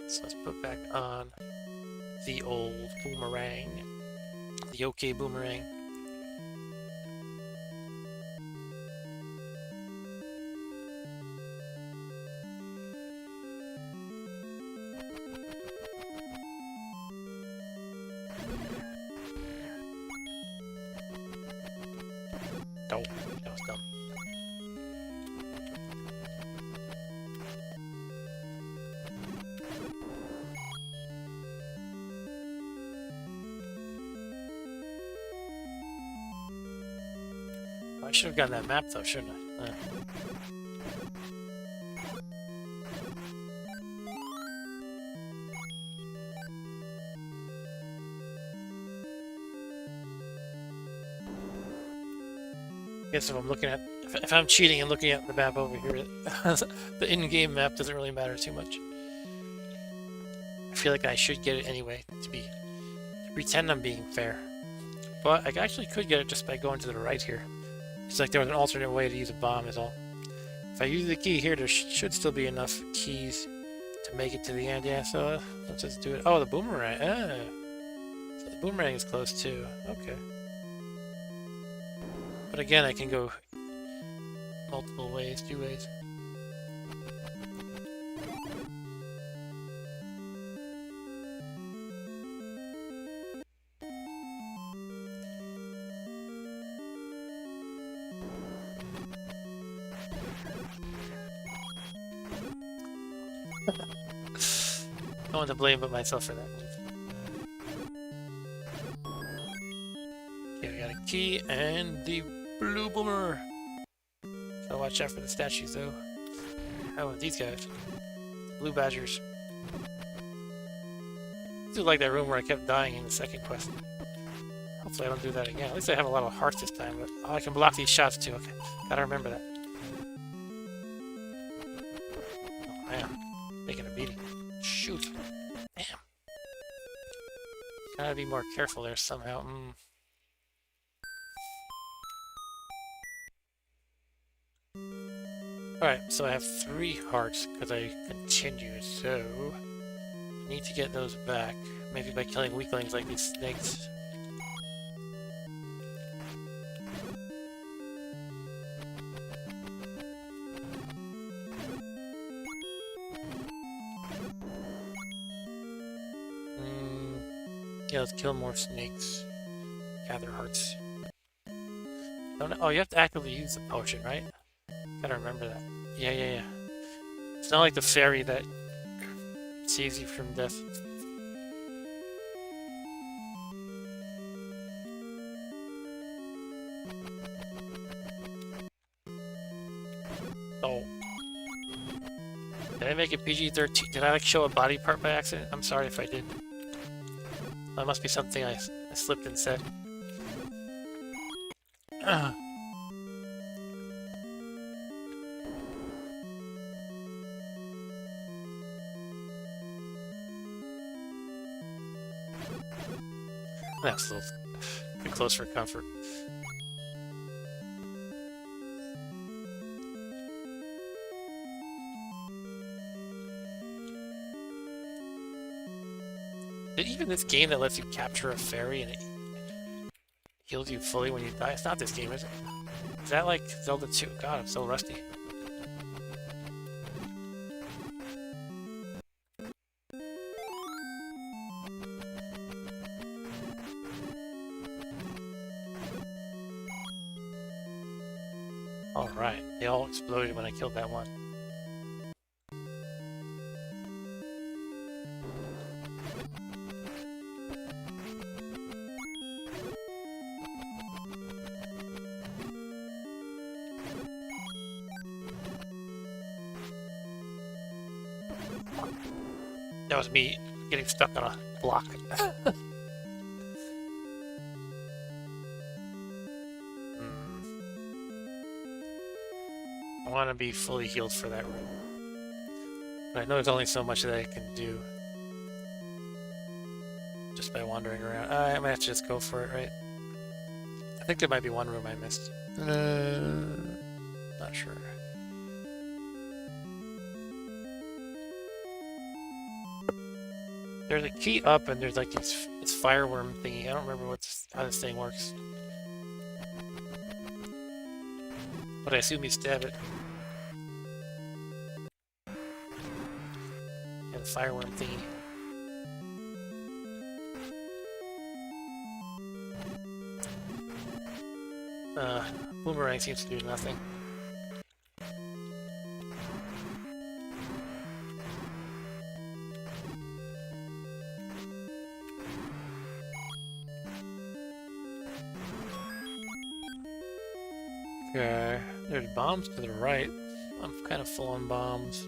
So let's put back on the old boomerang, the OK boomerang. Oh, that was dumb. I should have gotten that map though, shouldn't I? I guess if I'm looking at, if I'm cheating and looking at the map over here, the in-game map doesn't really matter too much. I feel like I should get it anyway to pretend I'm being fair. But I actually could get it just by going to the right here. It's like there was an alternate way to use a bomb is all. If I use the key here, there should still be enough keys to make it to the end. Yeah, so let's just do it. Oh, the boomerang. So the boomerang is close too. Okay. But again, I can go multiple ways, 2 ways. No one to blame but myself for that move. Okay, we got a key and the blue boomer. Gotta watch out for the statues though. Oh, these guys. Blue badgers. I do like that room where I kept dying in the second quest. Hopefully I don't do that again. At least I have a lot of hearts this time, but I can block these shots too. Okay, gotta remember that. Oh man, taking a beating. Shoot. Damn. Gotta be more careful there somehow. Alright, so I have 3 hearts because I continued, so I need to get those back. Maybe by killing weaklings like these snakes. Yeah, let's kill more snakes. Gather hearts. Don't, oh, you have to actively use the potion, right? Gotta remember that. Yeah, yeah, yeah. It's not like the fairy that saves you from death. Oh. Did I make it PG-13? Did I like show a body part by accident? I'm sorry if I did. That must be something I slipped and said. That's a little too close for comfort. Even this game that lets you capture a fairy and it heals you fully when you die? It's not this game, is it? Is that like Zelda 2? God, I'm so rusty. Alright, they all exploded when I killed that one. That was me getting stuck on a block. I want to be fully healed for that room. But I know there's only so much that I can do just by wandering around. I might have to just go for it, right? I think there might be one room I missed. Not sure. There's a key up, and there's like this fireworm thingy. I don't remember how this thing works. But I assume you stab it. Yeah, the fireworm thingy. Boomerang seems to do nothing. Okay, there's bombs to the right. I'm kind of full on bombs.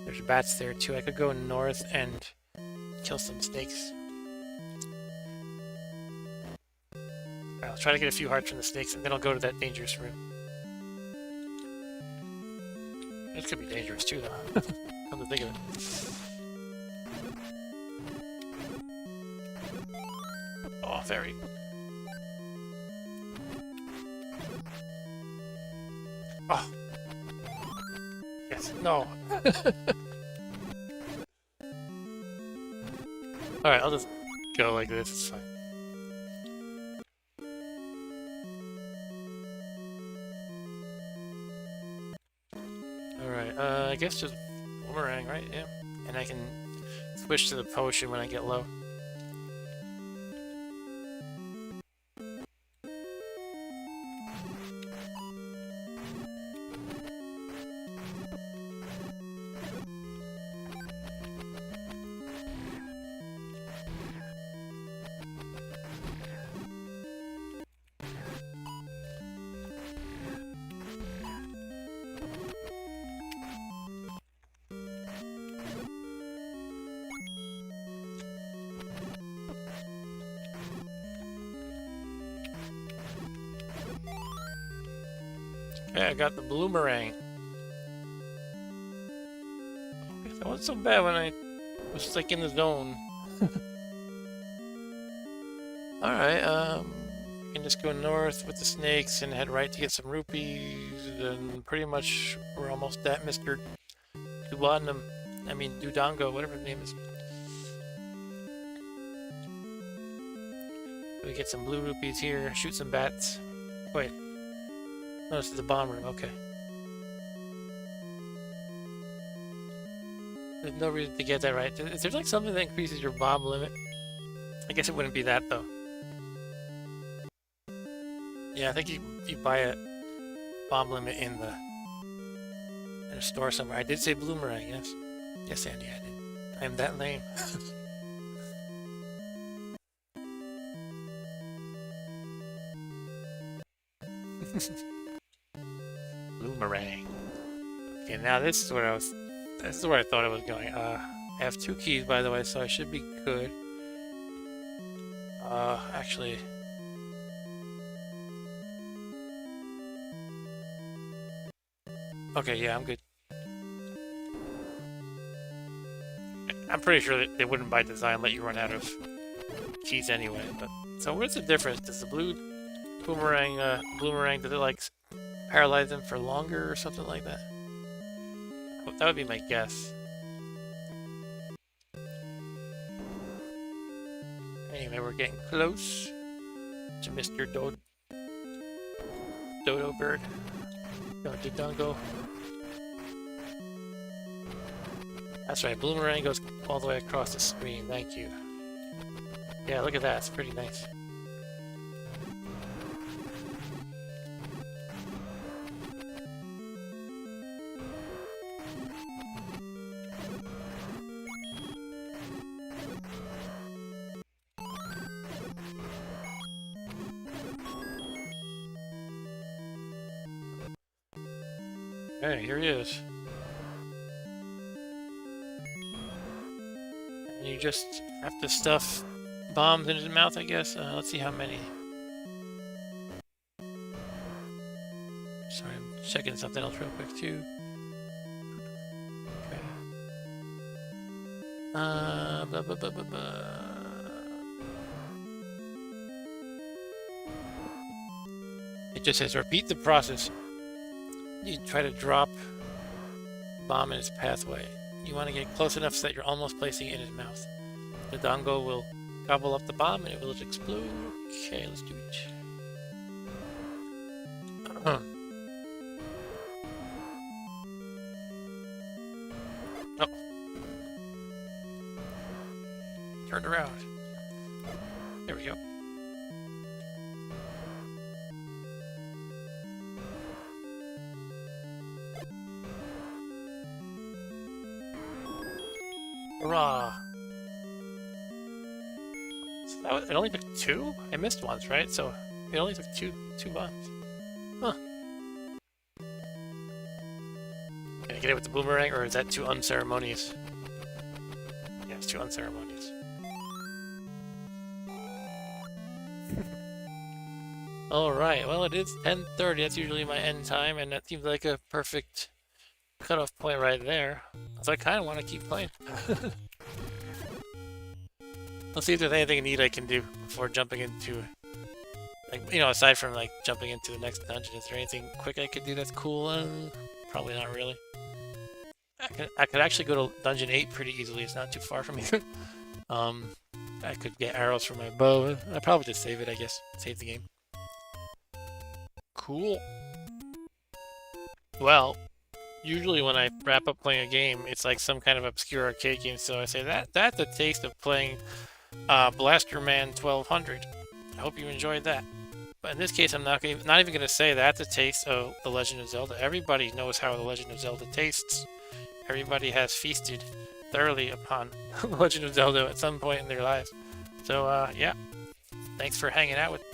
There's bats there too. I could go north and kill some snakes. Right, I'll try to get a few hearts from the snakes, and then I'll go to that dangerous room. This could be dangerous too, though. Come to think of it. Oh, very. Oh. Yes. No. Alright, I'll just go like this. It's fine. Alright, I guess just boomerang, right? Yeah. And I can switch to the potion when I get low. Okay, I got the boomerang. That wasn't so bad when I was like in the zone. Alright, I can just go north with the snakes and head right to get some rupees, and pretty much we're almost at Mr. Dudanum. I mean, Dudango, whatever his name is. We get some blue rupees here, shoot some bats. Wait. No, this is the bomb room, okay. There's no reason to get that right. Is there like something that increases your bomb limit? I guess it wouldn't be that though. Yeah, I think you buy a bomb limit in a store somewhere. I did say bloomerang, yes. Yes, Andy, I did. I am that lame. Bloomerang. Okay, now this is where I was. This is where I thought I was going. I have 2 keys, by the way, so I should be good. Actually. Okay, yeah, I'm good. I'm pretty sure that they wouldn't by design let you run out of keys anyway, but... So what's the difference? Does the blue boomerang, does it like paralyze them for longer or something like that? That would be my guess. Anyway, we're getting close to Mr. Dodo Bird. Dongo. That's right, Bloomerang goes all the way across the screen, thank you. Yeah, look at that, it's pretty nice. Hey, here he is. And you just have to stuff bombs in his mouth, I guess. Let's see how many. Sorry, I'm checking something else real quick, too. Okay. Blah, blah, blah, blah, blah. It just says, repeat the process. You try to drop bomb in his pathway. You want to get close enough so that you're almost placing it in his mouth. The dongo will gobble up the bomb and it will explode. Okay, let's do it. Oh. Turn around. There we go. Hurrah! So it only took 2? I missed once, right? So it only took two bombs. Huh. Can I get it with the boomerang, or is that too unceremonious? Yeah, it's too unceremonious. Alright, well it is 10:30, that's usually my end time, and that seems like a perfect cutoff point right there. So I kind of want to keep playing. Let's see if there's anything neat I can do before jumping into, like, you know, aside from like jumping into the next dungeon. Is there anything quick I could do that's cool? Probably not really. I could actually go to dungeon 8 pretty easily. It's not too far from here. I could get arrows for my bow. I'd probably just save it, I guess. Save the game. Cool. Well, usually when I wrap up playing a game, it's like some kind of obscure arcade game, so I say that's a taste of playing Blaster Man 1200. I hope you enjoyed that. But in this case, I'm not even going to say that's a taste of The Legend of Zelda. Everybody knows how The Legend of Zelda tastes. Everybody has feasted thoroughly upon The Legend of Zelda at some point in their lives. So, yeah. Thanks for hanging out with me.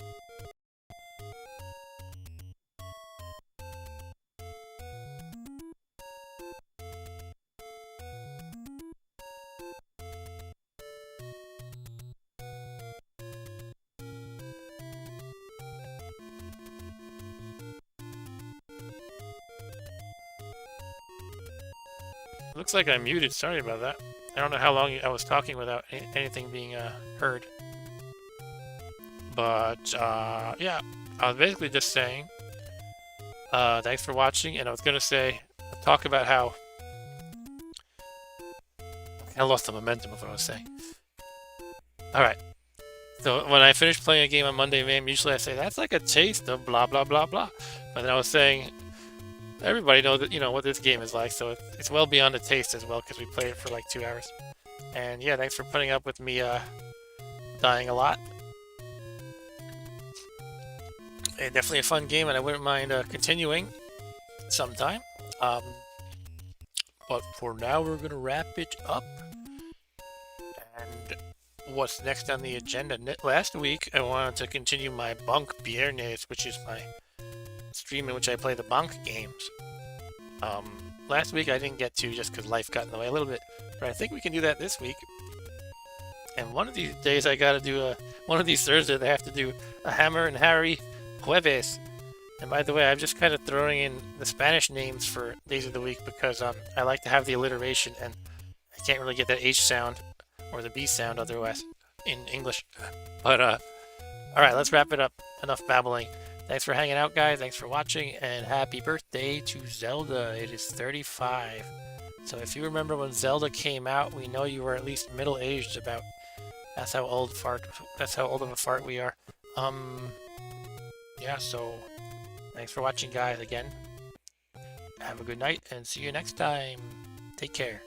Looks like I'm muted. Sorry about that. I don't know how long I was talking without anything being heard. But, yeah. I was basically just saying, thanks for watching, and I was going to say, talk about how... I lost the momentum of what I was saying. Alright. So when I finish playing a game on Monday MAME, usually I say, that's like a taste of blah, blah, blah, blah. But then I was saying... Everybody knows that, you know, what this game is like, so it's well beyond a taste as well, because we played it for like 2 hours. And yeah, thanks for putting up with me dying a lot. Definitely a fun game, and I wouldn't mind continuing sometime. Um, but for now, we're gonna wrap it up. And what's next on the agenda? Last week, I wanted to continue my Bunk Biernes, which is my stream in which I play the Bunk games. Last week I didn't get to just because life got in the way a little bit, but I think we can do that this week. And one of these days I gotta do one of these Thursdays I have to do a Hammer and Harry Jueves. And by the way, I'm just kind of throwing in the Spanish names for days of the week because I like to have the alliteration, and I can't really get that H sound or the B sound otherwise in English. But all right, let's wrap it up. Enough babbling. Thanks for hanging out, guys. Thanks for watching, and happy birthday to Zelda. It is 35. So if you remember when Zelda came out, we know you were at least middle-aged about. That's how old of a fart we are. Yeah, so thanks for watching, guys, again. Have a good night, and see you next time. Take care.